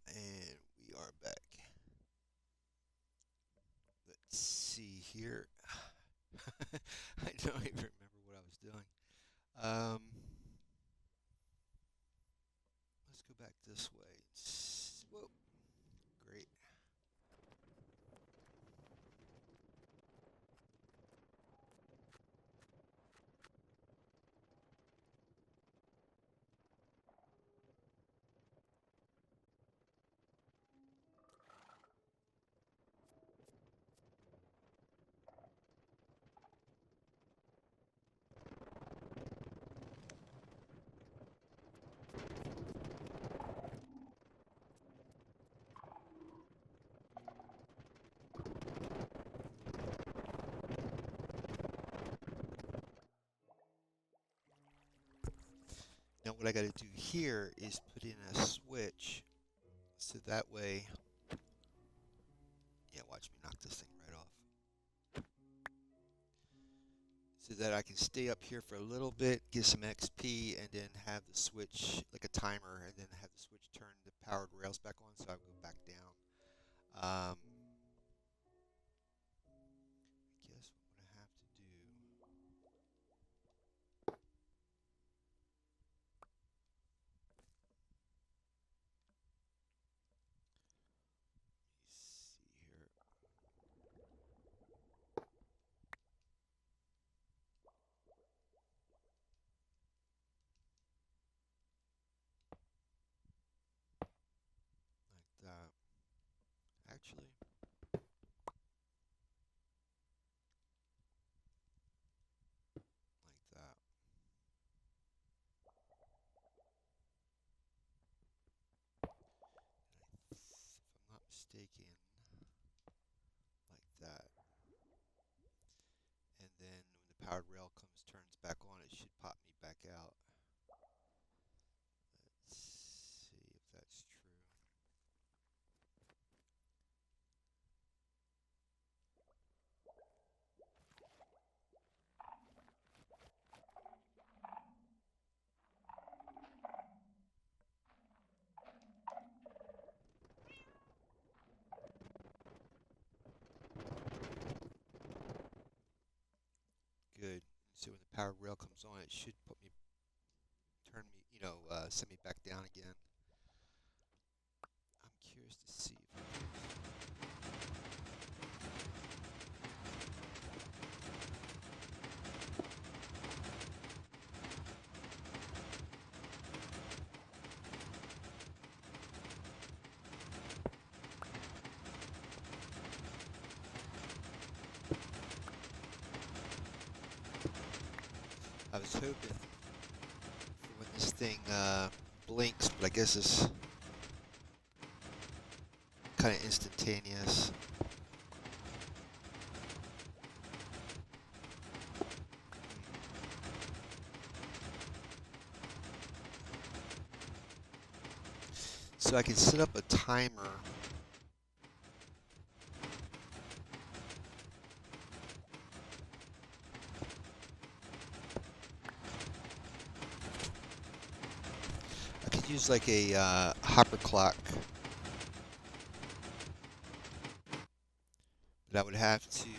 and we are back. Let's see here. I don't even remember what I was doing. Um, let's go back this way. Whoa, great. Now what I got to do here is put in a switch, so that way, yeah, watch me knock this thing right off. So that I can stay up here for a little bit, get some XP, and then have the switch, like a timer, and then have the switch turn the powered rails back on, so I go back down. I guess what I have to do, let me see here. Like that. Actually, like that. If I'm not mistaken, like that. And then when the powered rail turns back on, it should pop me back out. Let's see if that's true. Good. So when the powered rail comes on, it should turn me, send me back down again. I'm curious to see I was hoping for when this thing blinks, but I guess it's kind of instantaneous. So I can set up a timer. I could use like a hopper clock, but I would have to go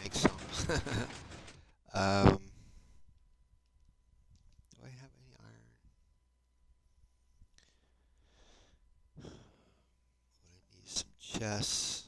make some. um, do I have any iron? Would I need some chests?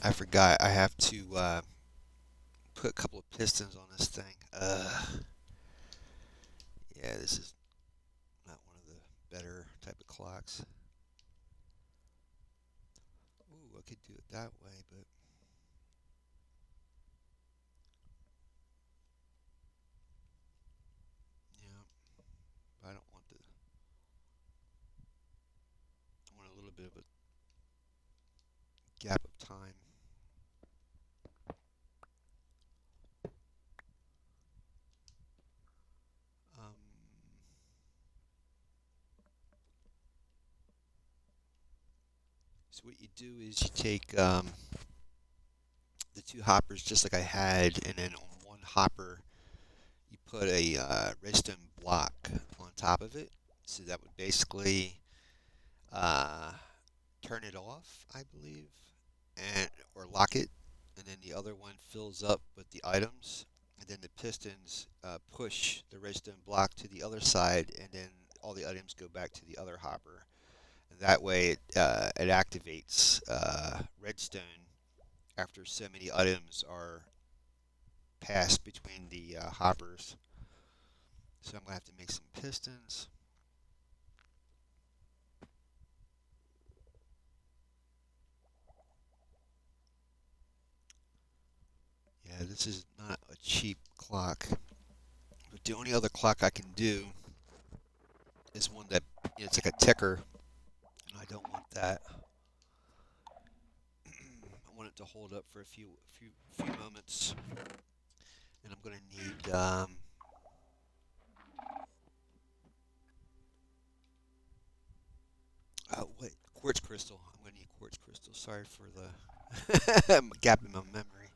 I forgot. I have to put a couple of pistons on this thing. Yeah, this is not one of the better type of clocks. Ooh, I could do it that way, but yeah, I don't want the. I want a little bit of a gap of time. Um, so what you do is you take the two hoppers just like I had, and then on one hopper you put a redstone block on top of it. So that would basically uh, turn it off, I believe, and or lock it, and then the other one fills up with the items, and then the pistons push the redstone block to the other side, and then all the items go back to the other hopper. And that way, it activates redstone after so many items are passed between the hoppers. So I'm gonna have to make some pistons. Yeah, this is not a cheap clock. But the only other clock I can do is one that it's like a ticker, and I don't want that. I want it to hold up for a few moments, and I'm gonna need what quartz crystal. I'm gonna need quartz crystal. Sorry for the gap in my memory.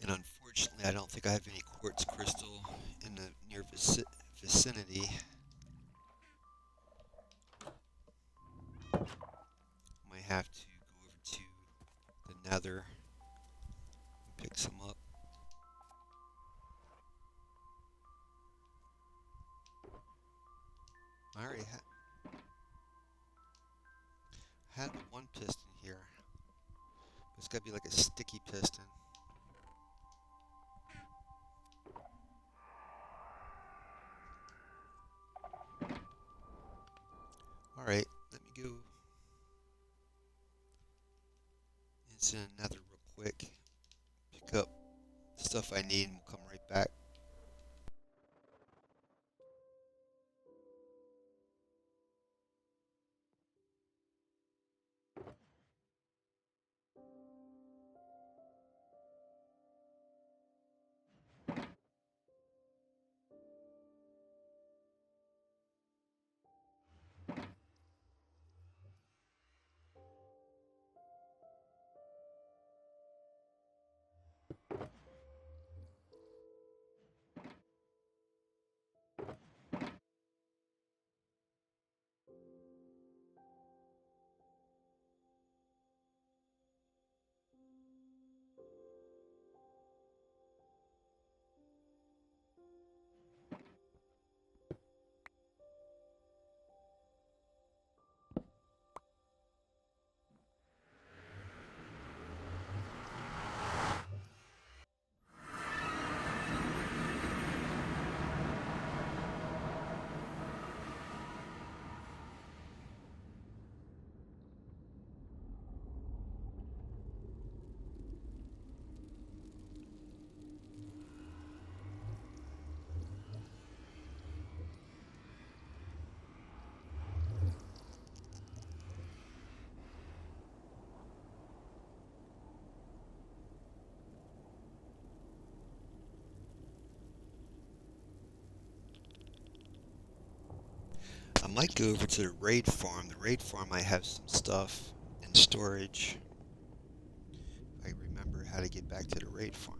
And unfortunately, I don't think I have any quartz crystal in the near vicinity. Might have to go over to the Nether and pick some up. I already had one piston here. It's got to be like a sticky piston. All right, let me go into Nether real quick. Pick up the stuff I need and we'll come right back. I might go over to the raid farm. The raid farm might have some stuff in storage. how to get back to the raid farm.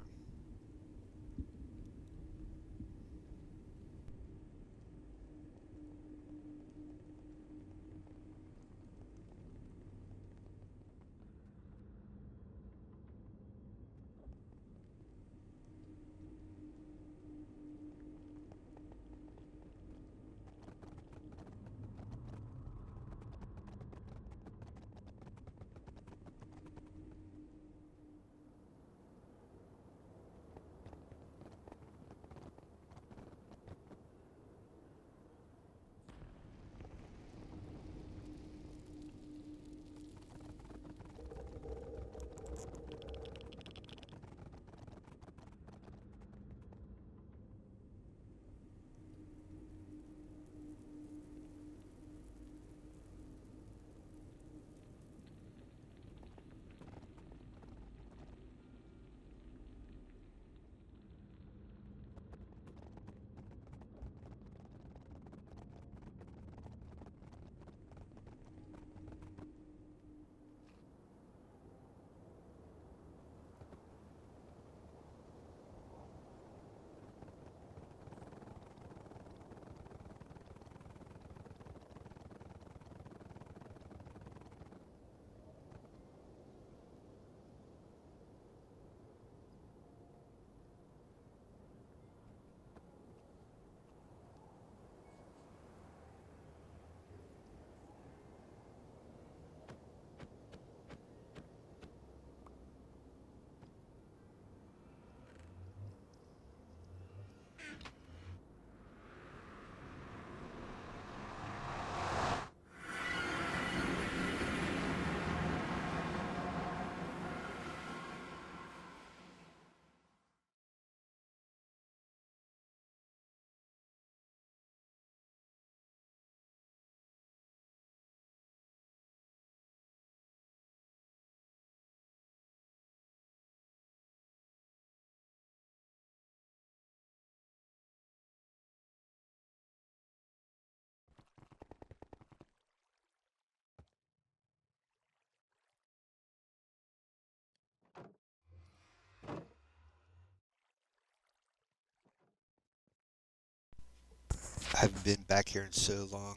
I haven't been back here in so long.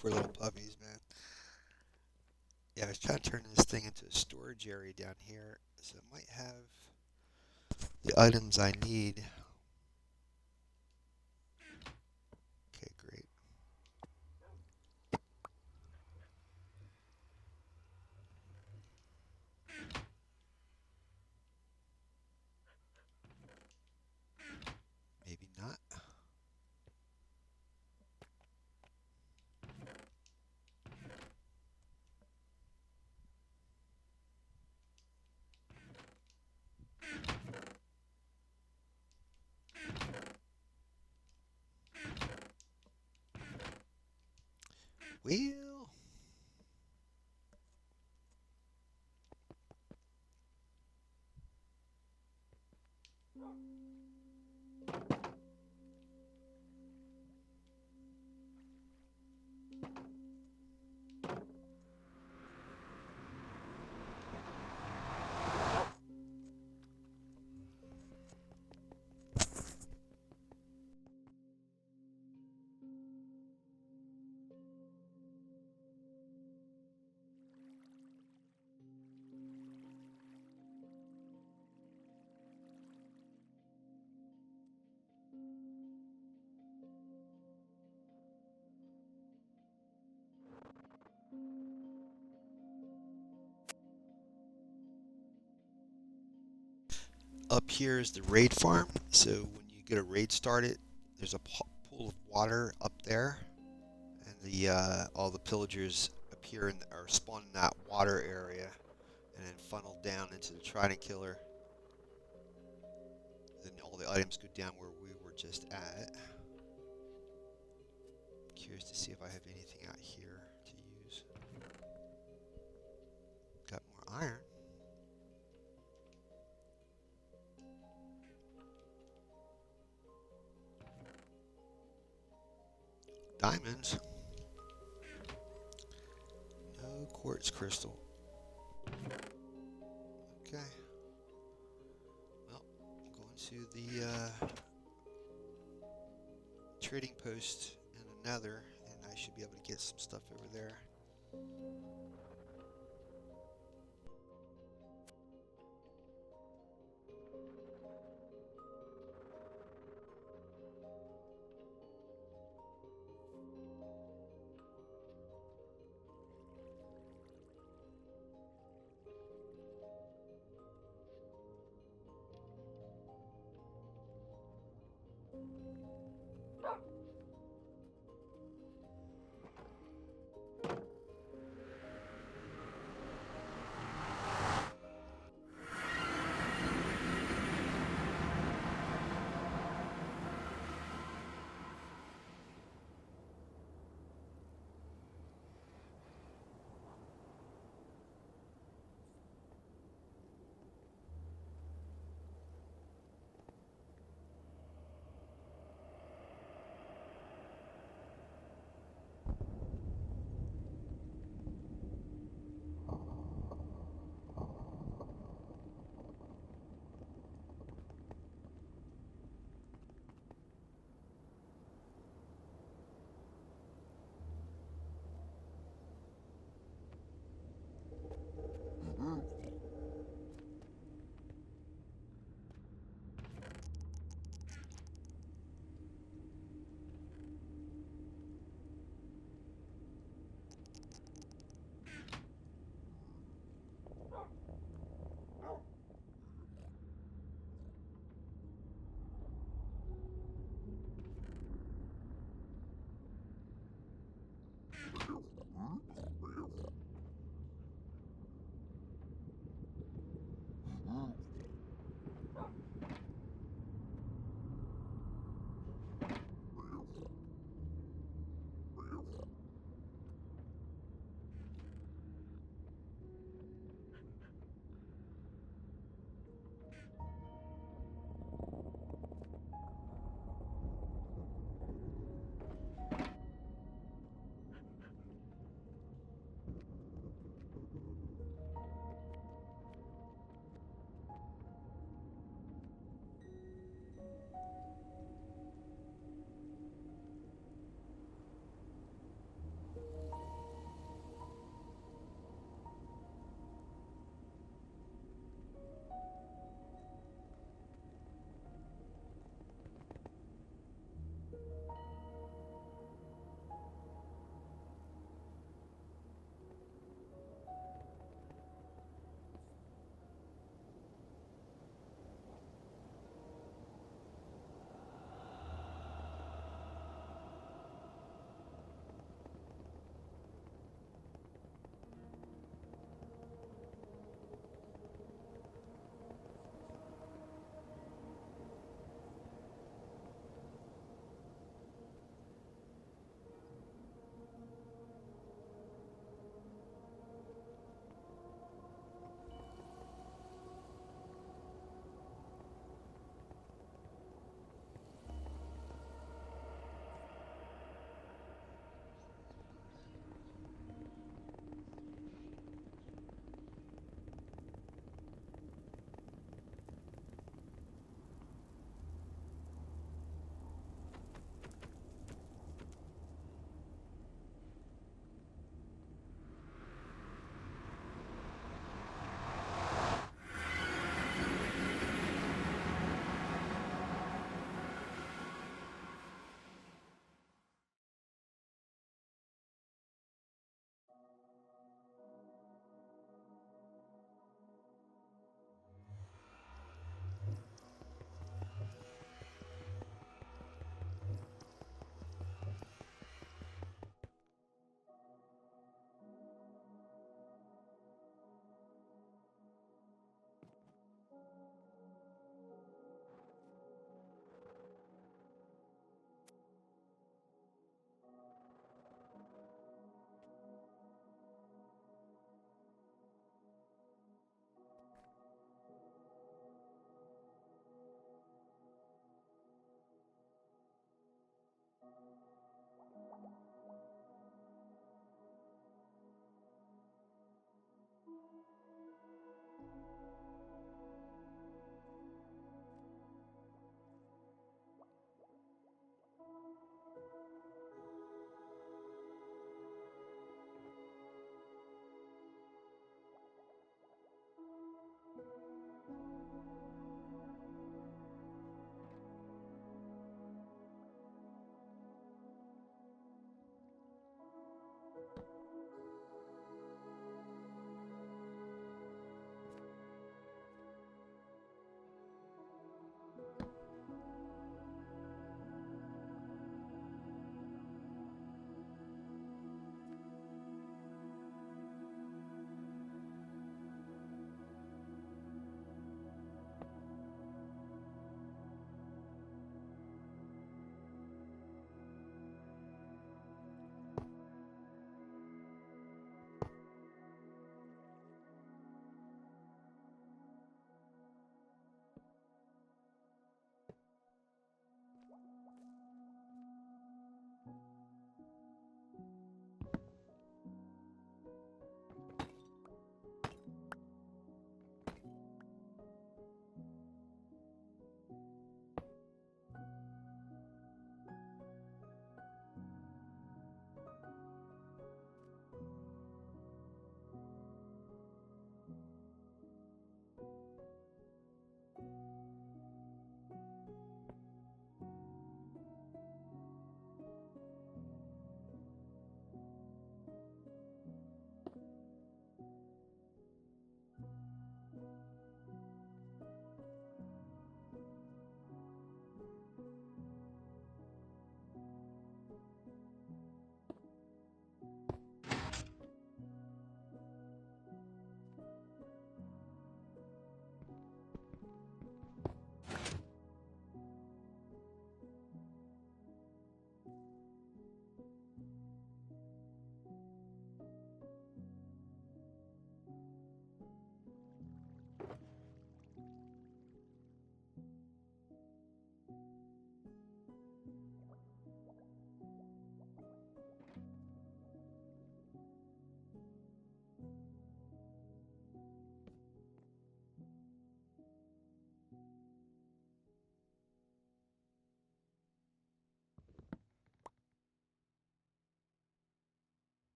Poor little puppies, man. Yeah, I was trying to turn this thing into a storage area down here, so it might have the items I need. Okay, great. Maybe not. Well, up here is the raid farm. So when you get a raid started, there's a pool of water up there, and the all the pillagers appear in or spawn in that water area, and then funnel down into the Trident Killer. Then all the items go down where we were just at. Curious to see if I have anything out here to use. Got more iron. Diamonds. No quartz crystal. Okay. to the trading post in another, and I should be able to get some stuff over there.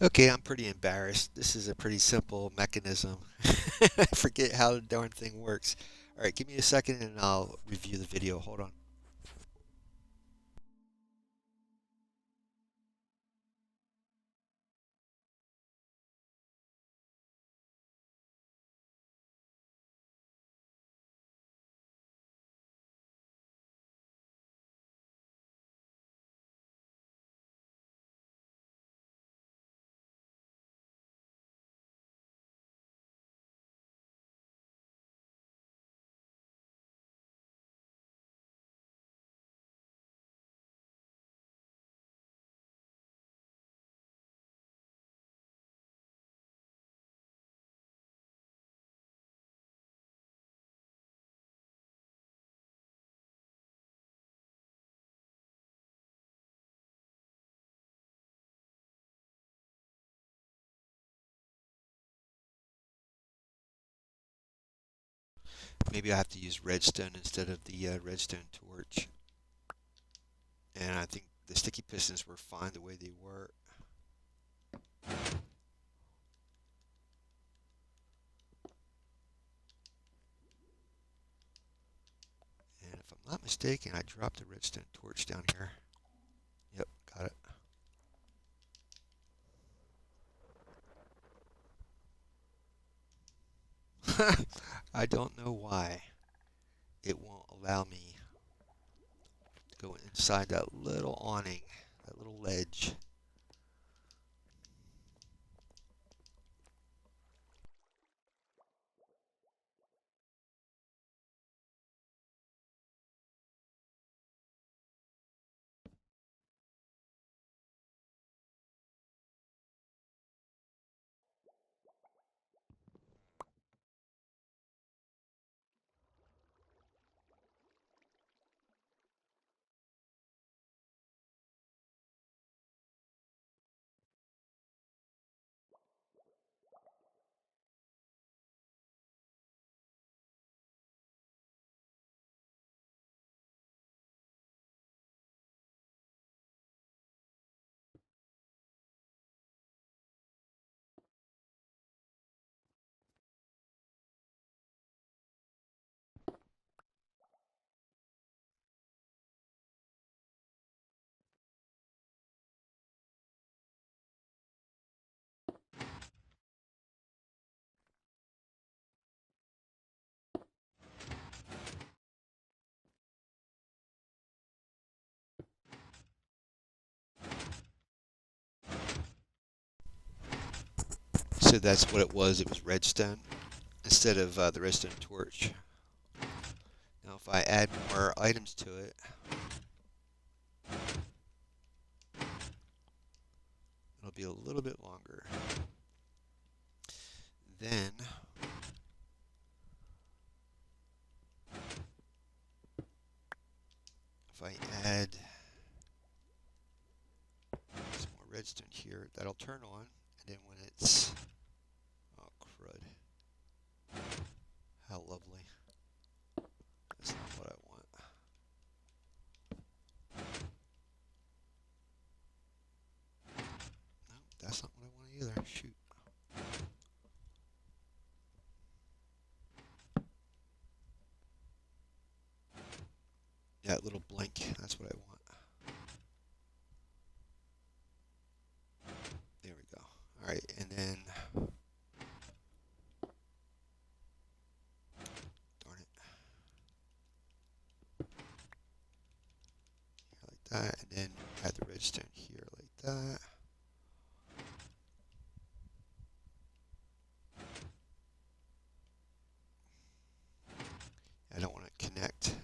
Okay, I'm pretty embarrassed. This is a pretty simple mechanism. I forget how the darn thing works. All right, give me a second and I'll review the video. Hold on. Maybe I have to use redstone instead of the redstone torch. And I think the sticky pistons were fine the way they were. And if I'm not mistaken, I dropped the redstone torch down here. Yep, got it. I don't know why it won't allow me to go inside that little awning, that little ledge. So that's what it was. It was redstone instead of the redstone torch. Now, if I add more items to it, it'll be a little bit longer. Then, if I add some more redstone here, that'll turn on. And then when it's... Oh, crud. How lovely. That's not what I want. No, that's not what I want either. Shoot. Yeah, little blink. That's what I want. There we go. All right, and then... Darn it. Like that. And then add the redstone here like that. I don't want to connect to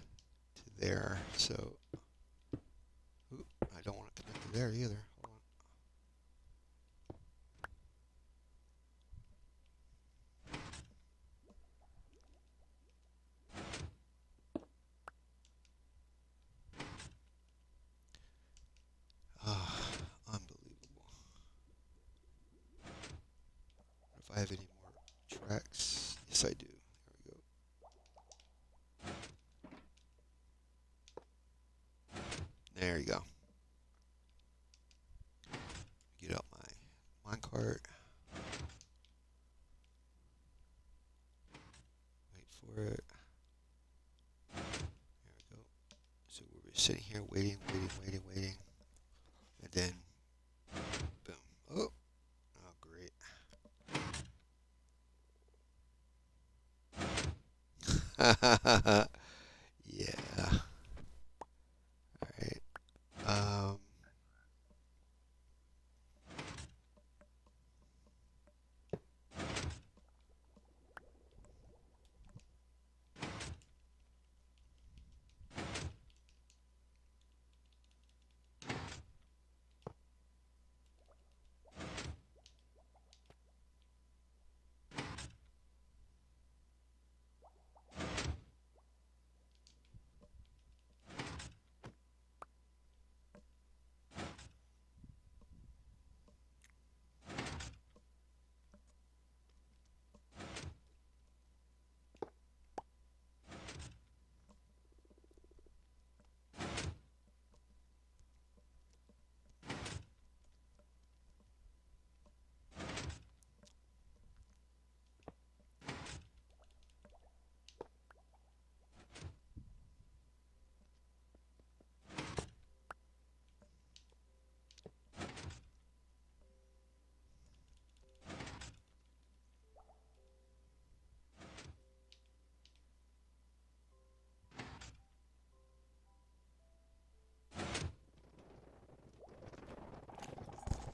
there, so... Oop, I don't want to connect to there either. Hold on. Ah, unbelievable. If I have any more tracks, yes I do. There we go. There you go. Get out my minecart. sitting here waiting, and then boom. Oh, oh, great. Yeah. All right. Um,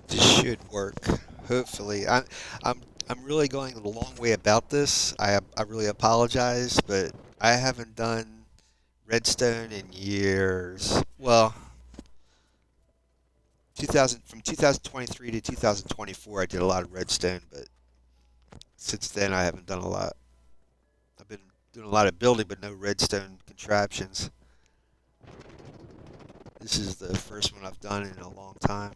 this should work. Hopefully, I'm, I'm really going a long way about this. I really apologize, but I haven't done Redstone in years. Well, 2000 from 2023 to 2024, I did a lot of Redstone, but since then I haven't done a lot. I've been doing a lot of building, but no Redstone contraptions. This is the first one I've done in a long time.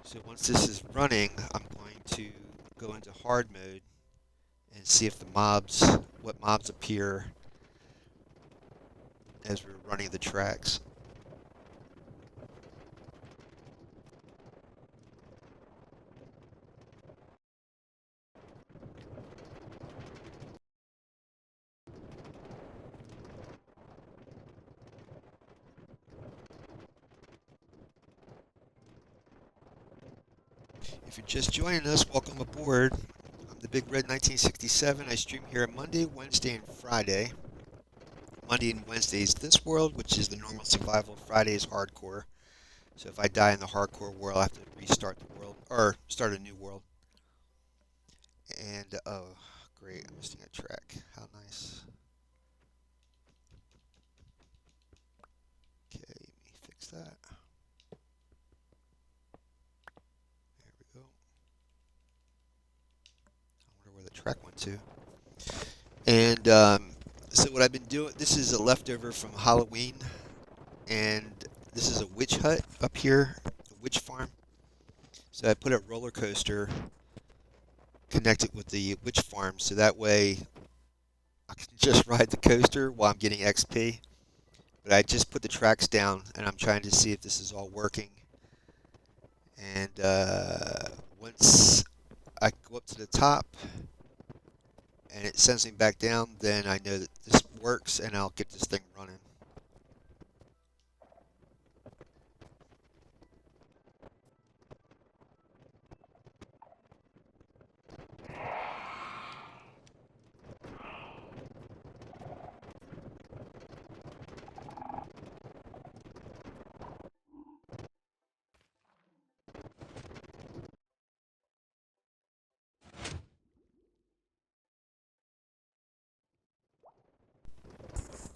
So once this is running, I'm going to go into hard mode and see if what mobs appear as we're running the tracks. If you're just joining us, welcome aboard. I'm the Big Red 1967. I stream here Monday, Wednesday, and Friday. Monday and Wednesday is This World, which is the normal survival. Friday is hardcore. So if I die in the hardcore world, I have to restart the world, or start a new world. And, oh, great, I'm missing a track. How nice. Okay, let me fix that. There we go. I wonder where the track went to. And so what I've been doing, this is a leftover from Halloween, and this is a witch hut up here, a witch farm. So I put a roller coaster connected with the witch farm, so that way I can just ride the coaster while I'm getting XP. But I just put the tracks down, and I'm trying to see if this is all working. And once I go up to the top and it sends me back down, then I know that this works, and I'll get this thing running.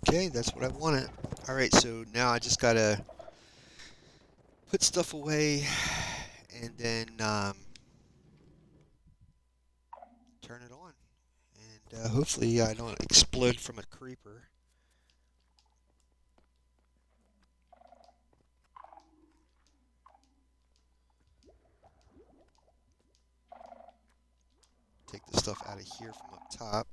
Okay, that's what I wanted. Alright, so now I just gotta put stuff away and then turn it on. And hopefully I don't explode from a creeper. Take the stuff out of here from up top.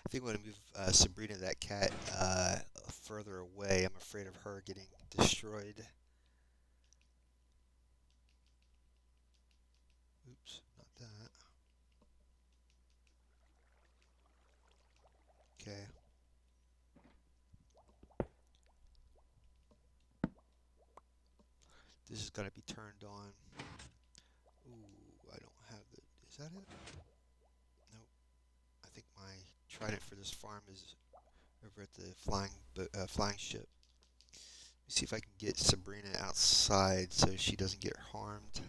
I think I'm gonna move Sabrina, that cat, further away. I'm afraid of her getting destroyed. Oops, not that. Okay. This is going to be turned on. Ooh, I don't have the... Is that it? Nope. I think my trident for this farm is over at the flying ship. Let me see if I can get Sabrina outside so she doesn't get harmed.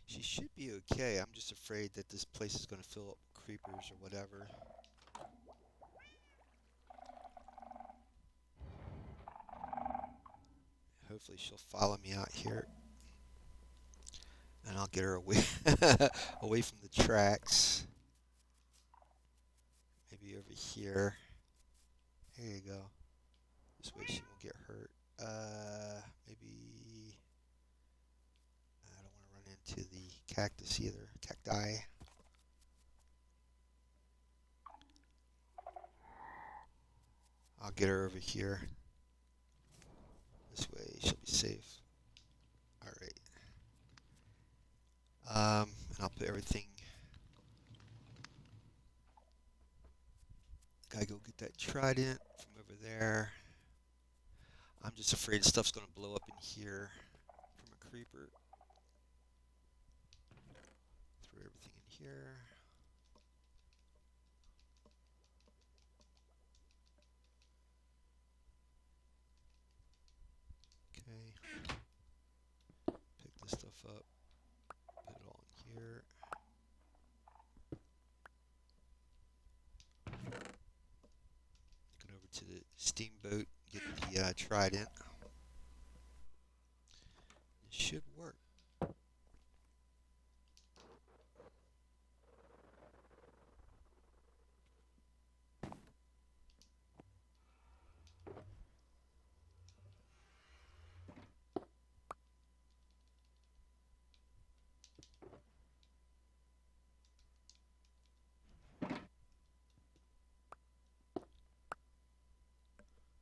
She should be okay. I'm just afraid that this place is going to fill up with creepers or whatever. Hopefully she'll follow me out here. And I'll get her away away from the tracks. Maybe over here. There you go. This way she won't get hurt. Maybe I don't want to run into the cactus either. Cacti. I'll get her over here. This way she'll be safe. Alright. And I'll put everything. Gotta go get that trident from over there. I'm just afraid stuff's gonna blow up in here from a creeper. Throw everything in here. Okay. Pick this stuff up. Put it all in here. Go over to the steamboat, get the trident. It should work.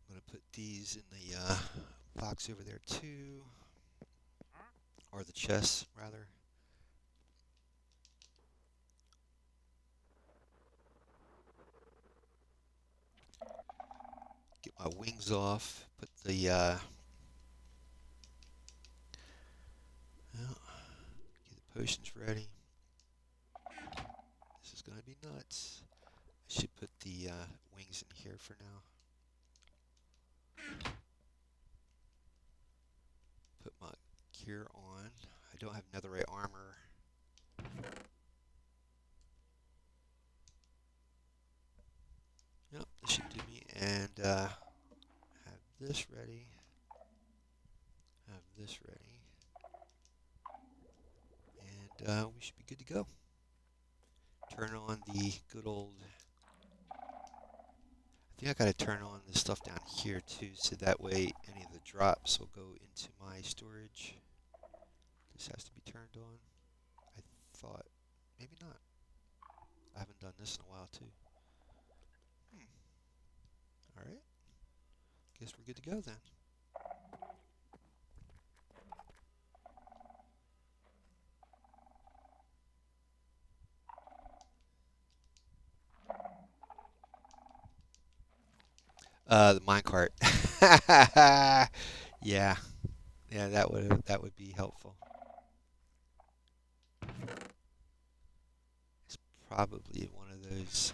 I'm gonna put these in the box over there too, or the chest rather. Get my wings off. Put the well, get the potions ready. This is gonna be nuts. I should put the wings in here for now. Put my gear on. I don't have netherite armor. Yep, this should do me. And have this ready. Have this ready. And we should be good to go. Turn on the good old... I think I gotta turn on the stuff down here too, so that way any of the drops will go into my storage. This has to be turned on. I thought, maybe not. I haven't done this in a while too. Alright. Guess we're good to go then. The minecart. Yeah. Yeah, that would be helpful. It's probably one of those.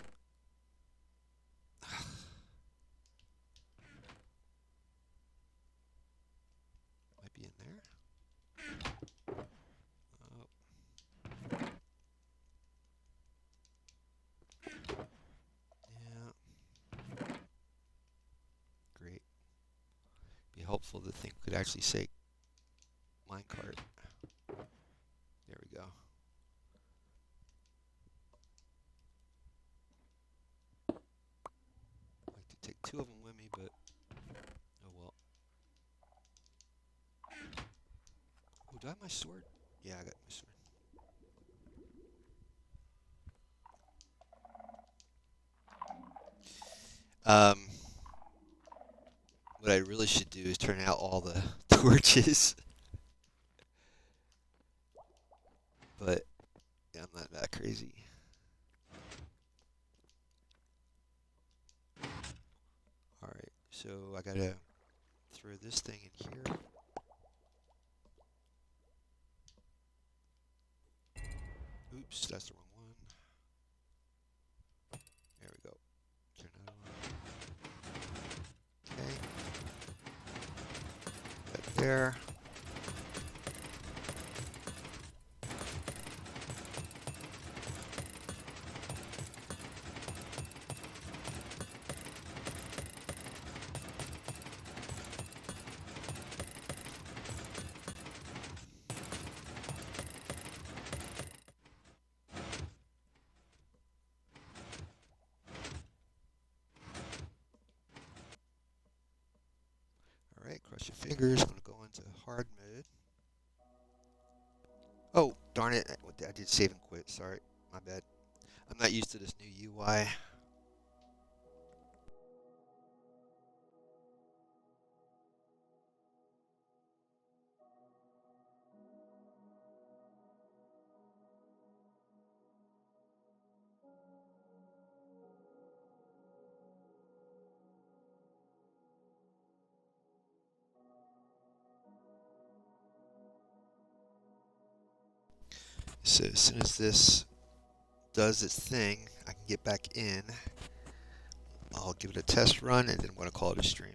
Might be in there. Oh. Yeah. Great. Be helpful to think we could actually say minecart. There we go. I'd like to take two of them with me, but oh well. Oh, do I have my sword? Yeah, I got my sword. Um, what I really should do is turn out all the torches, but yeah, I'm not that crazy. All right, so I gotta throw this thing in here. Oops, that's the wrong one. There we go. Turn that on. Okay, that there. All right, cross your fingers. I'm gonna go into hard mode. Oh, darn it! I did save and quit. Sorry, my bad. I'm not used to this new UI. So as soon as this does its thing, I can get back in. I'll give it a test run and then I'm going to call it a stream.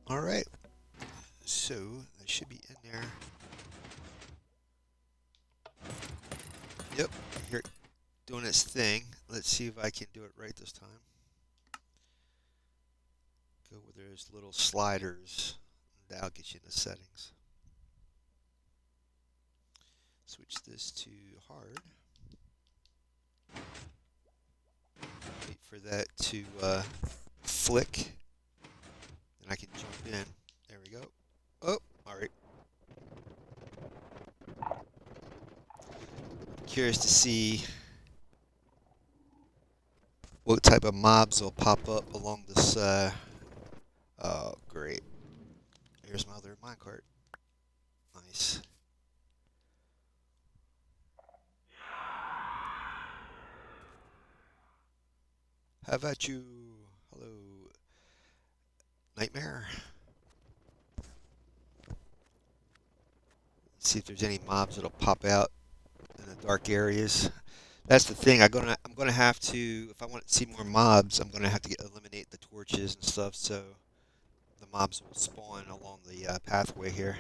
All right, so that should be in there. Yep, here doing its thing. Let's see if I can do it right this time. Go where there's little sliders. That'll get you in the settings. Switch this to hard. Wait for that to flick. Then I can jump in. There we go. Oh, all right. Curious to see what type of mobs will pop up along this. Oh, great. Here's my other minecart. Nice. How about you? Hello, Nightmare. Let's see if there's any mobs that'll pop out in the dark areas. That's the thing. I'm gonna have to, if I want to see more mobs, I'm gonna have to eliminate the torches and stuff, so the mobs will spawn along the pathway here.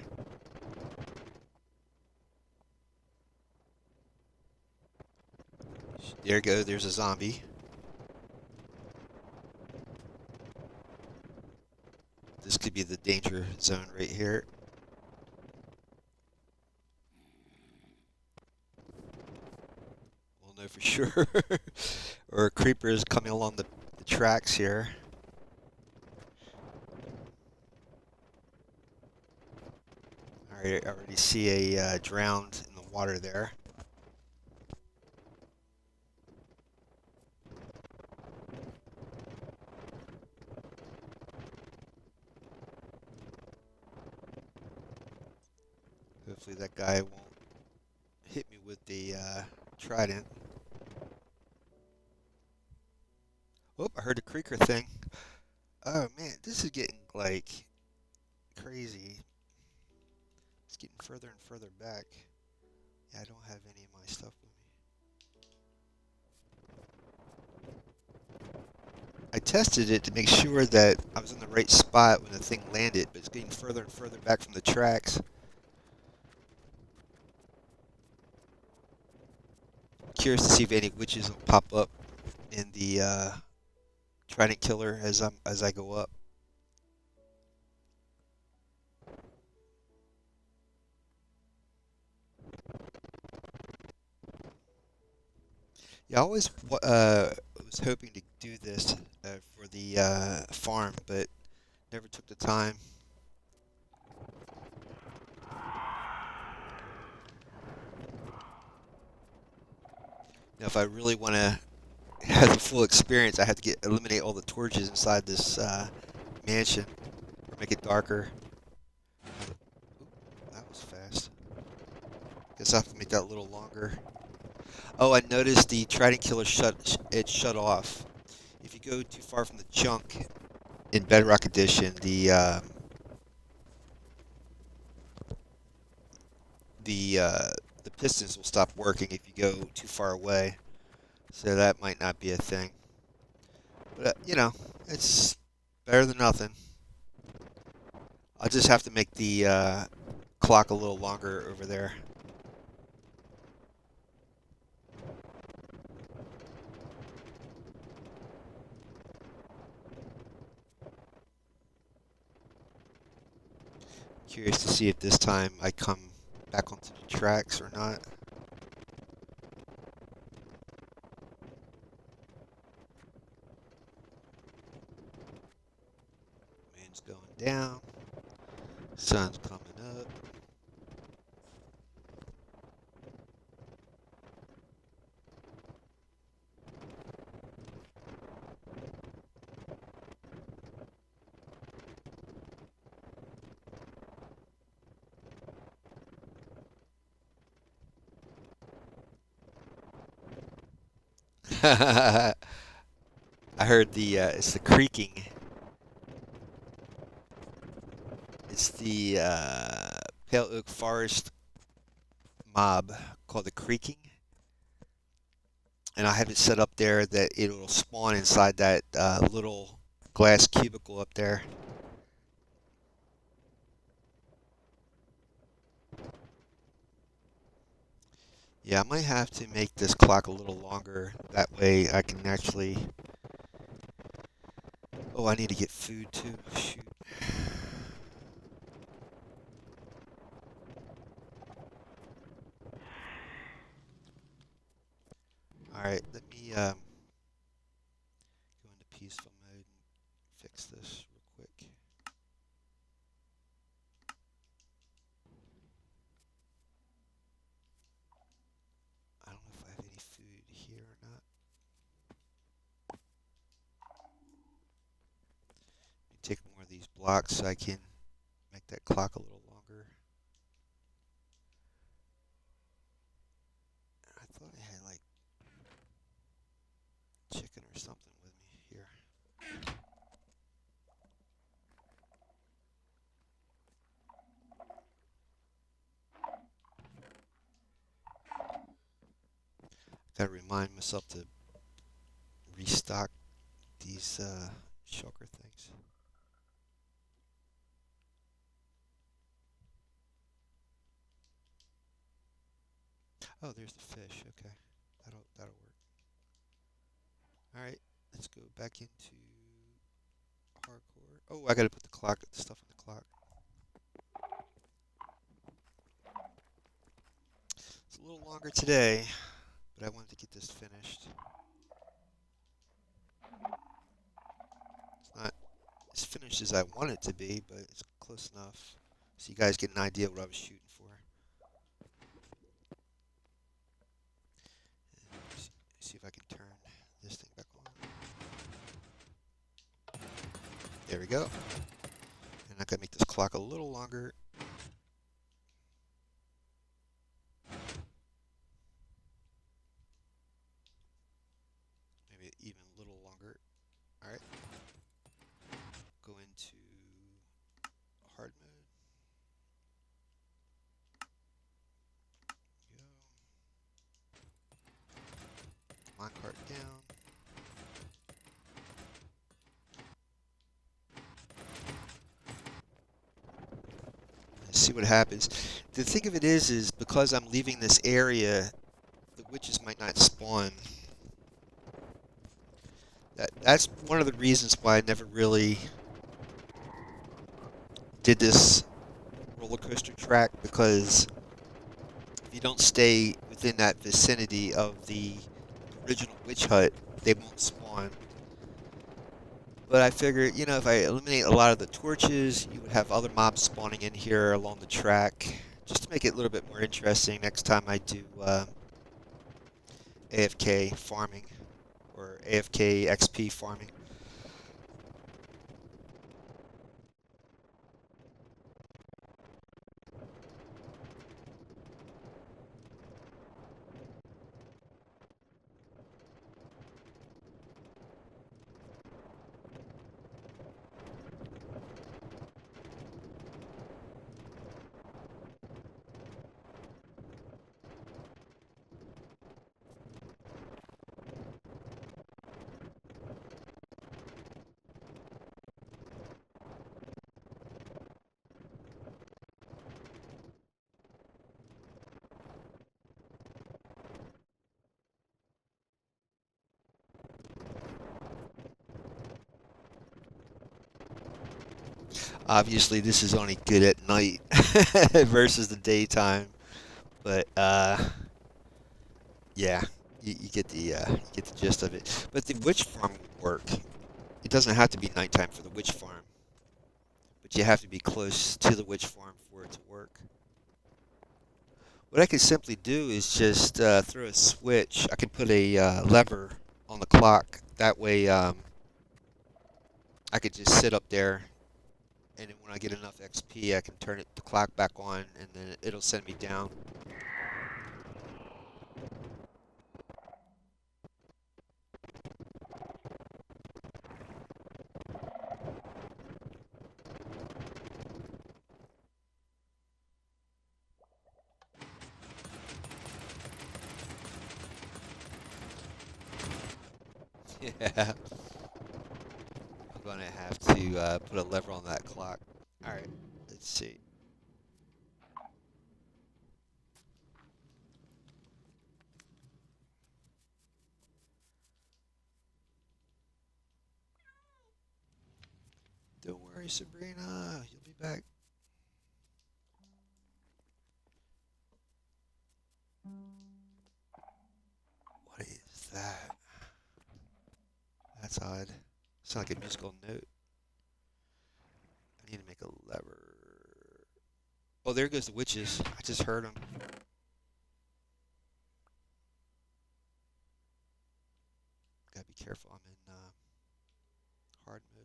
There you go, there's a zombie. This could be the danger zone right here. We'll know for sure. Or a creeper is coming along the tracks here. Alright, I already see a drowned in the water there. Hopefully that guy won't hit me with the trident. Oh, I heard a creaker thing. Oh man, this is getting like crazy. It's getting further and further back. Yeah, I don't have any of my stuff with me. I tested it to make sure that I was in the right spot when the thing landed, but it's getting further and further back from the tracks. Curious to see if any witches will pop up in the trident killer as I go up. Yeah, I always was hoping to do this for the farm, but never took the time. Now, if I really want to have the full experience, I have to eliminate all the torches inside this mansion, or make it darker. Ooh, that was fast. Guess I have to make that a little longer. Oh, I noticed the trident killer shut off. If you go too far from the chunk in Bedrock Edition, the pistons will stop working if you go too far away. So that might not be a thing. But you know, it's better than nothing. I'll just have to make the clock a little longer over there. Curious to see if this time I come back onto the tracks or not. Wind's going down. Sun's coming up. I heard it's the creaking. It's the Pale Oak Forest mob called the creaking. And I have it set up there that it'll spawn inside that little glass cubicle up there. Yeah, I might have to make this clock a little longer. That way I can actually... Oh, I need to get food too. Shoot. Alright, let me go into peaceful mode and fix this real quick. I don't know if I have any food here or not. Let me take more of these blocks so I can make that clock a little longer. I thought I had like chicken or something with me here. Gotta remind myself to restock these shulker things. Oh, there's the fish. Okay, that'll work. All right, let's go back into hardcore. Oh, I gotta put the stuff on the clock. It's a little longer today, but I wanted to get this finished. It's not as finished as I want it to be, but it's close enough, so you guys get an idea what I was shooting for. See if I can turn this thing back on. There we go. And I gotta make this clock a little longer. Maybe even a little longer. All right. Go into hard mode. Go. Minecart down. Let's see what happens. The thing of it is because I'm leaving this area, the witches might not spawn. That's one of the reasons why I never really did this roller coaster track, because if you don't stay within that vicinity of the original witch hut, they won't spawn. But I figured, if I eliminate a lot of the torches, you would have other mobs spawning in here along the track, just to make it a little bit more interesting next time I do AFK farming, or AFK XP farming. Obviously, this is only good at night versus the daytime, but yeah, you get the gist of it. But the witch farm will work. It doesn't have to be nighttime for the witch farm, but you have to be close to the witch farm for it to work. What I could simply do is just throw a switch. I could put a lever on the clock. That way, I could just sit up there, and then when I get enough XP, I can turn the clock back on, and then it'll send me down. Yeah, I'm gonna have to put a lever on that clock. All right, let's see. Don't worry, Sabrina. You'll be back. What is that? That's odd. It's like a musical note. I need to make a lever. Oh, there goes the witches. I just heard them. Gotta be careful. I'm in hard mode.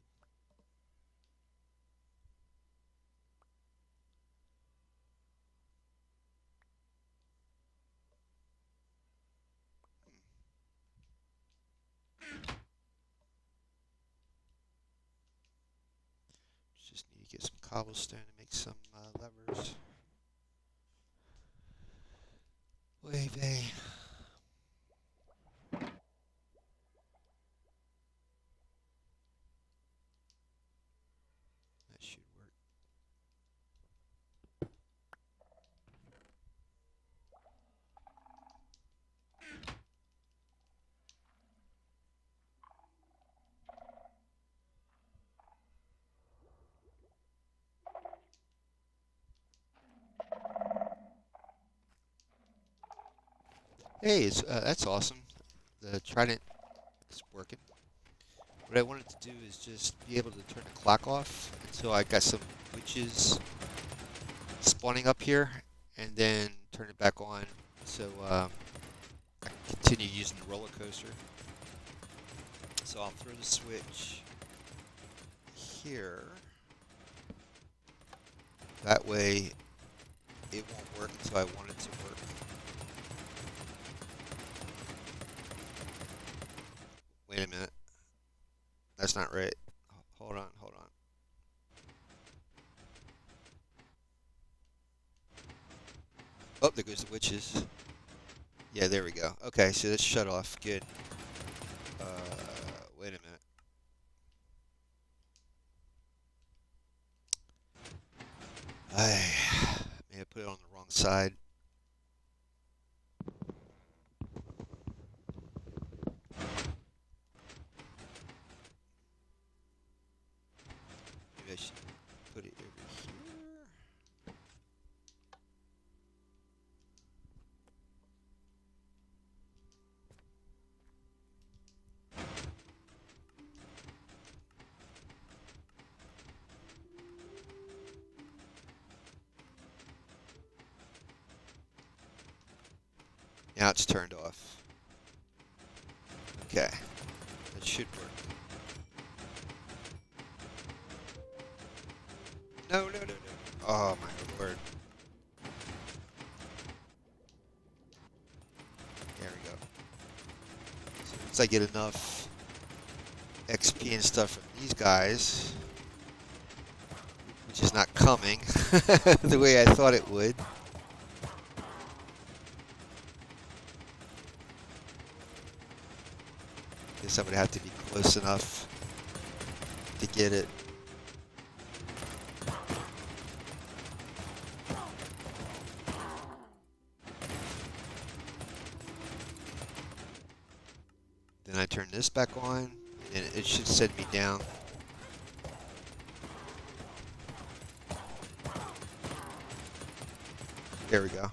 Just need to get some cobblestone to make some levers. Wave A. That should work. Hey, that's awesome. The trident is working. What I wanted to do is just be able to turn the clock off until I got some witches spawning up here, and then turn it back on so I can continue using the roller coaster. So I'll throw the switch here. That way it won't work until I want it to work. Wait a minute. That's not right. Hold on, hold on. Oh, there goes the witches. Yeah, there we go. Okay, so that's shut off. Good. Uh, wait a minute. I may have put it on the wrong side. Maybe I should put it over here. Now it's turned off. Okay, that should work. No, no, no, no. Oh my lord. There we go. So once I get enough XP and stuff from these guys, which is not coming the way I thought it would. Guess I would have to be close enough to get it. Then I turn this back on, and it should send me down. There we go.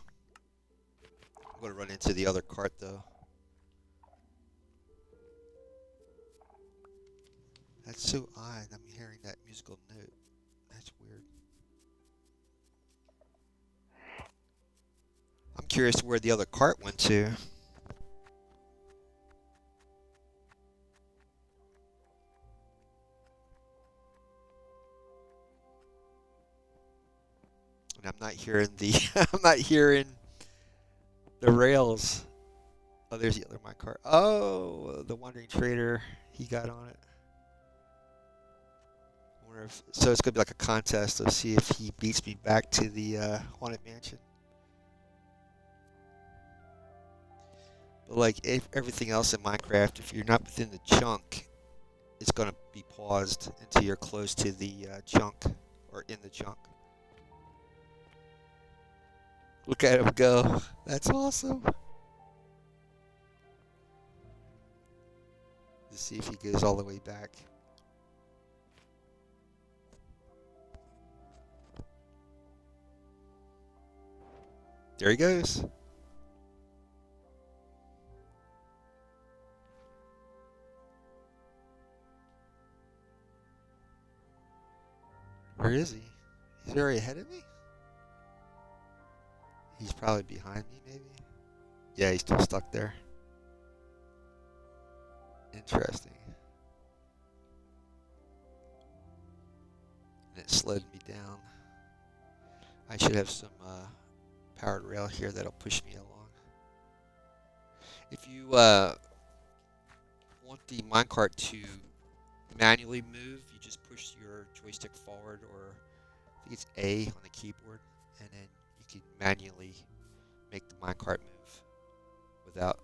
I'm going to run into the other cart, though. That's so odd. I'm hearing that musical note. That's weird. I'm curious where the other cart went to. And I'm not hearing the I'm not hearing the rails. Oh, there's the other minecart. Oh, the wandering trader. He got on it. I wonder if so. It's gonna be like a contest to see if he beats me back to the haunted mansion. But like if everything else in Minecraft, if you're not within the chunk, it's gonna be paused until you're close to the chunk or in the chunk. Look at him go. That's awesome. To see if he goes all the way back. There he goes. Where is he? He's already ahead of me? He's probably behind me, maybe? Yeah, he's still stuck there. Interesting. And it slowed me down. I should have some powered rail here that'll push me along. If you want the minecart to manually move, you just push your joystick forward, or I think it's A on the keyboard, and then you can manually make the minecart move without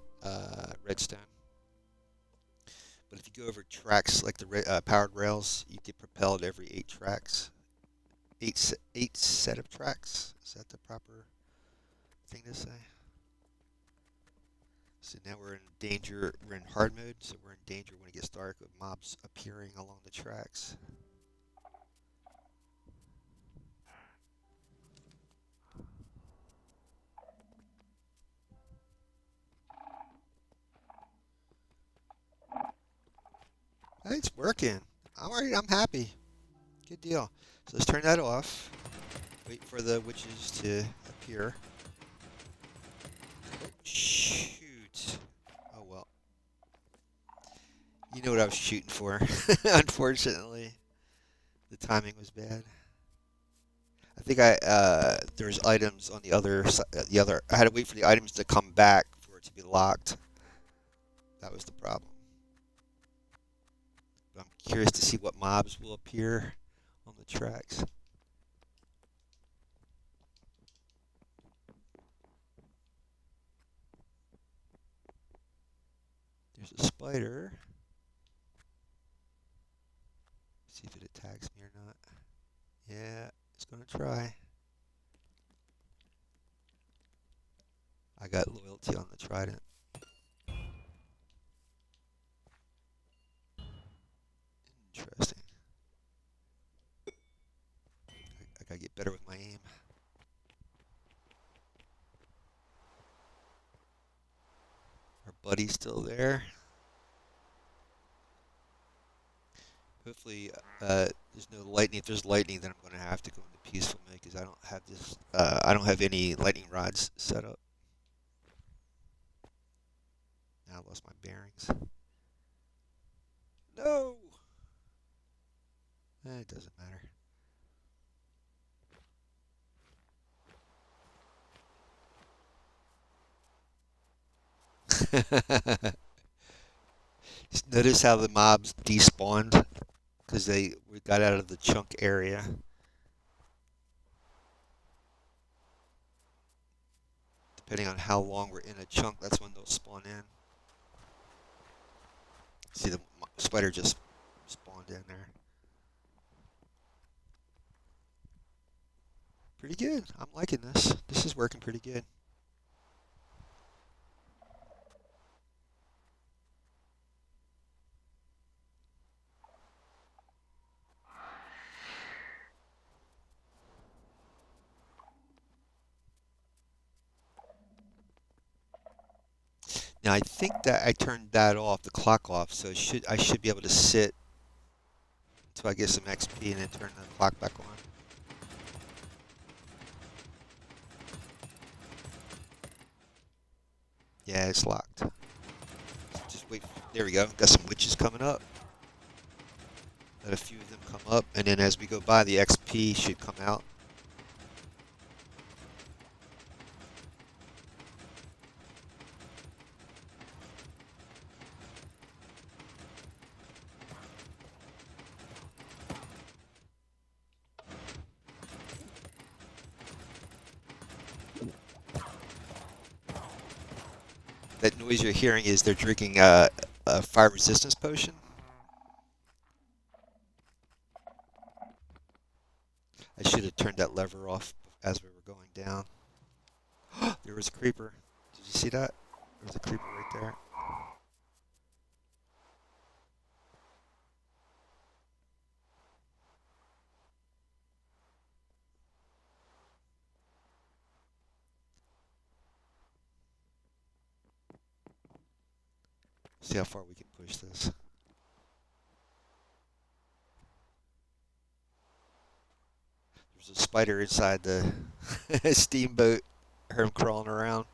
redstone. But if you go over tracks like the powered rails, you get propelled every 8 tracks. Eight set of tracks. Is that the proper thing to say? So now we're in danger. We're in hard mode, so we're in danger when it gets dark with mobs appearing along the tracks. Hey, it's working. All right, I'm happy. Good deal. So let's turn that off. Wait for the witches to appear. Oh, shoot. Oh well. You know what I was shooting for. Unfortunately, the timing was bad. I think there's items on the other the other. I had to wait for the items to come back for it to be locked. That was the problem. But I'm curious to see what mobs will appear on the tracks. There's a spider. See if it attacks me or not. Yeah, it's gonna try. I got loyalty on the trident. Interesting. I gotta get better with my aim. Our buddy's still there. Hopefully, there's no lightning. If there's lightning, then I'm gonna have to go into peaceful mode because I don't have this. I don't have any lightning rods set up. Now I lost my bearings. No. It doesn't matter. Just notice how the mobs despawned because we got out of the chunk area. Depending on how long we're in a chunk, that's when they'll spawn in. See, the spider just spawned in there. Pretty good. I'm liking this. This is working pretty good. Now I think that I turned that off, the clock off, so I should be able to sit until I get some XP and then turn the clock back on. Yeah, it's locked. Just wait. There we go. Got some witches coming up. Let a few of them come up, and then as we go by, the XP should come out. That noise you're hearing is they're drinking a fire resistance potion. I should have turned that lever off as we were going down. There was a creeper. Did you see that? There was a creeper right there. See how far we can push this. There's a spider inside the steamboat. I heard him crawling around.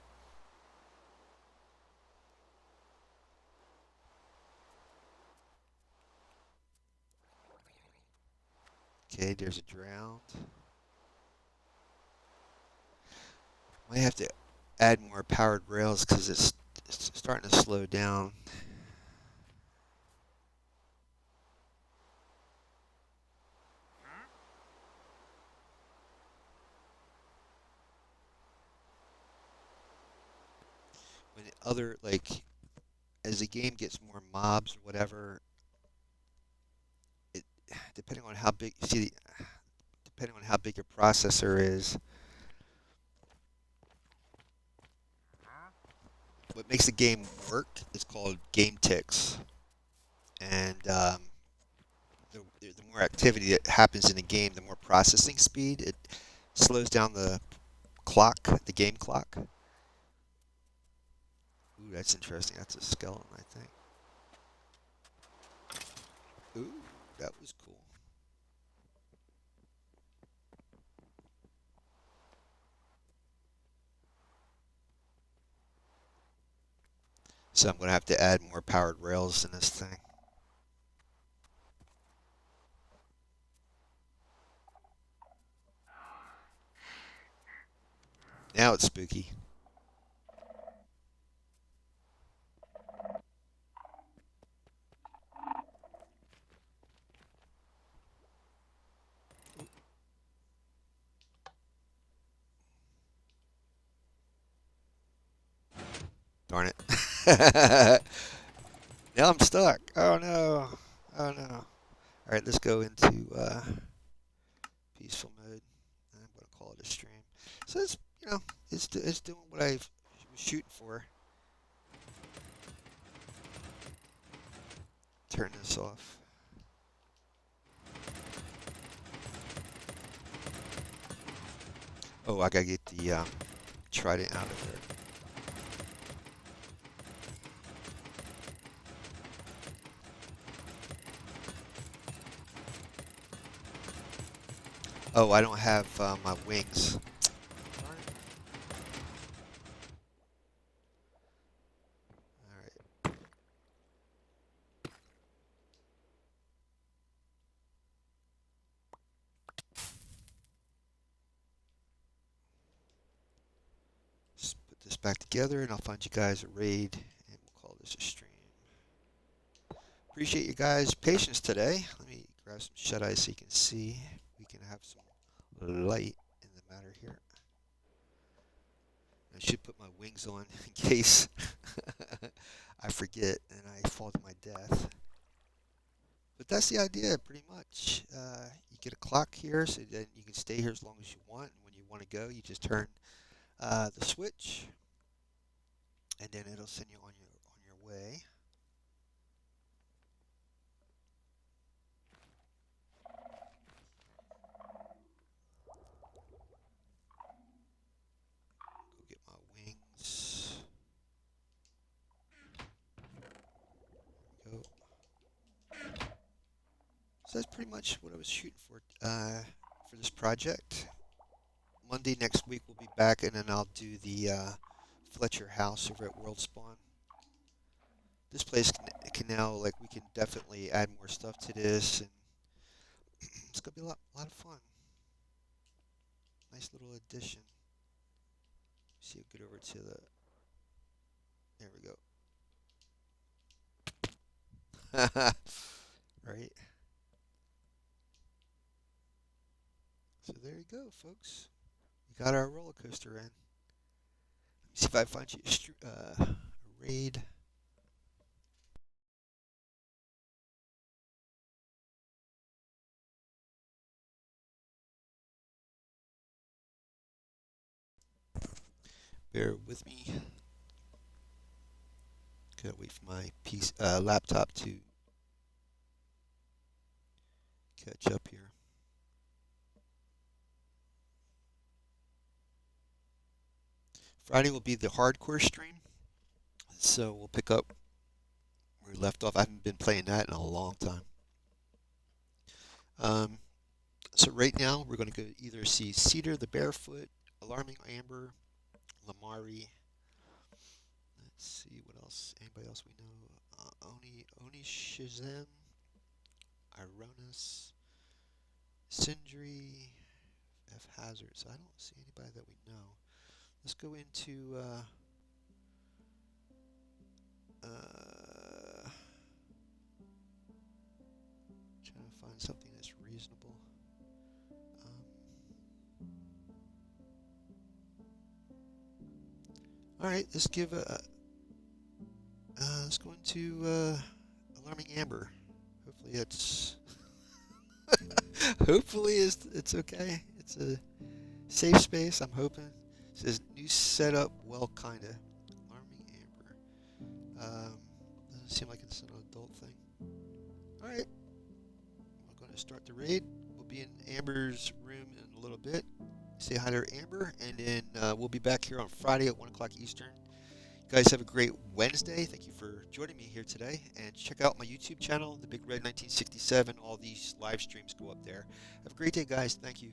Okay, there's a drowned. Might have to add more powered rails because it's starting to slow down. When as the game gets more mobs or whatever, it depending on how big depending on how big your processor is, what makes the game work is called game ticks, and the more activity that happens in the game, the more processing speed. It slows down the clock, the game clock. Ooh, that's interesting. That's a skeleton, I think. So I'm going to have to add more powered rails in this thing. Now it's spooky. Darn it. Now I'm stuck. Oh no. Oh no. All right, let's go into peaceful mode. I'm going to call it a stream. So it's, it's doing what I was shooting for. Turn this off. Oh, I gotta get the trident out of there. Oh, I don't have my wings. All right. Just put this back together, and I'll find you guys a raid, and we'll call this a stream. Appreciate you guys' patience today. Let me grab some shut-eye so you can see. We can have some light in the matter here. I should put my wings on in case I forget and I fall to my death. But that's the idea, pretty much. You get a clock here, so then you can stay here as long as you want. And when you want to go, you just turn the switch, and then it'll send you on your way. Go get my wings. There we go. So that's pretty much what I was shooting for this project. Monday next week we'll be back, and then I'll do the Fletcher house over at World Spawn. This place can now, like, we can definitely add more stuff to this, and it's gonna be a lot of fun. Nice little addition. See, get over to the. There we go. Right. So there you go, folks. We got our roller coaster in. Let me see if I find you a raid. Bear with me. Gotta wait for my laptop to catch up here. Friday will be the hardcore stream, so we'll pick up where we left off. I haven't been playing that in a long time. So right now we're going to go either see Cedar the Barefoot, Alarming Amber, Lamari. Let's see what else. Anybody else we know? Oni Shazam, Ironis, Sindri, F Hazard. So I don't see anybody that we know. Let's go into trying to find something that's reasonable. All right, let's give let's go into Alarming Amber. Hopefully it's hopefully it's okay. It's a safe space. I'm hoping. It says new setup. Well, kinda. Alarming Amber. Doesn't seem like it's an adult thing. All right, we're going to start the raid. We'll be in Amber's room in a little bit. Say hi to Amber, and then we'll be back here on Friday at 1 o'clock Eastern. You guys have a great Wednesday. Thank you for joining me here today. And check out my YouTube channel, The Big Red 1967. All these live streams go up there. Have a great day, guys. Thank you.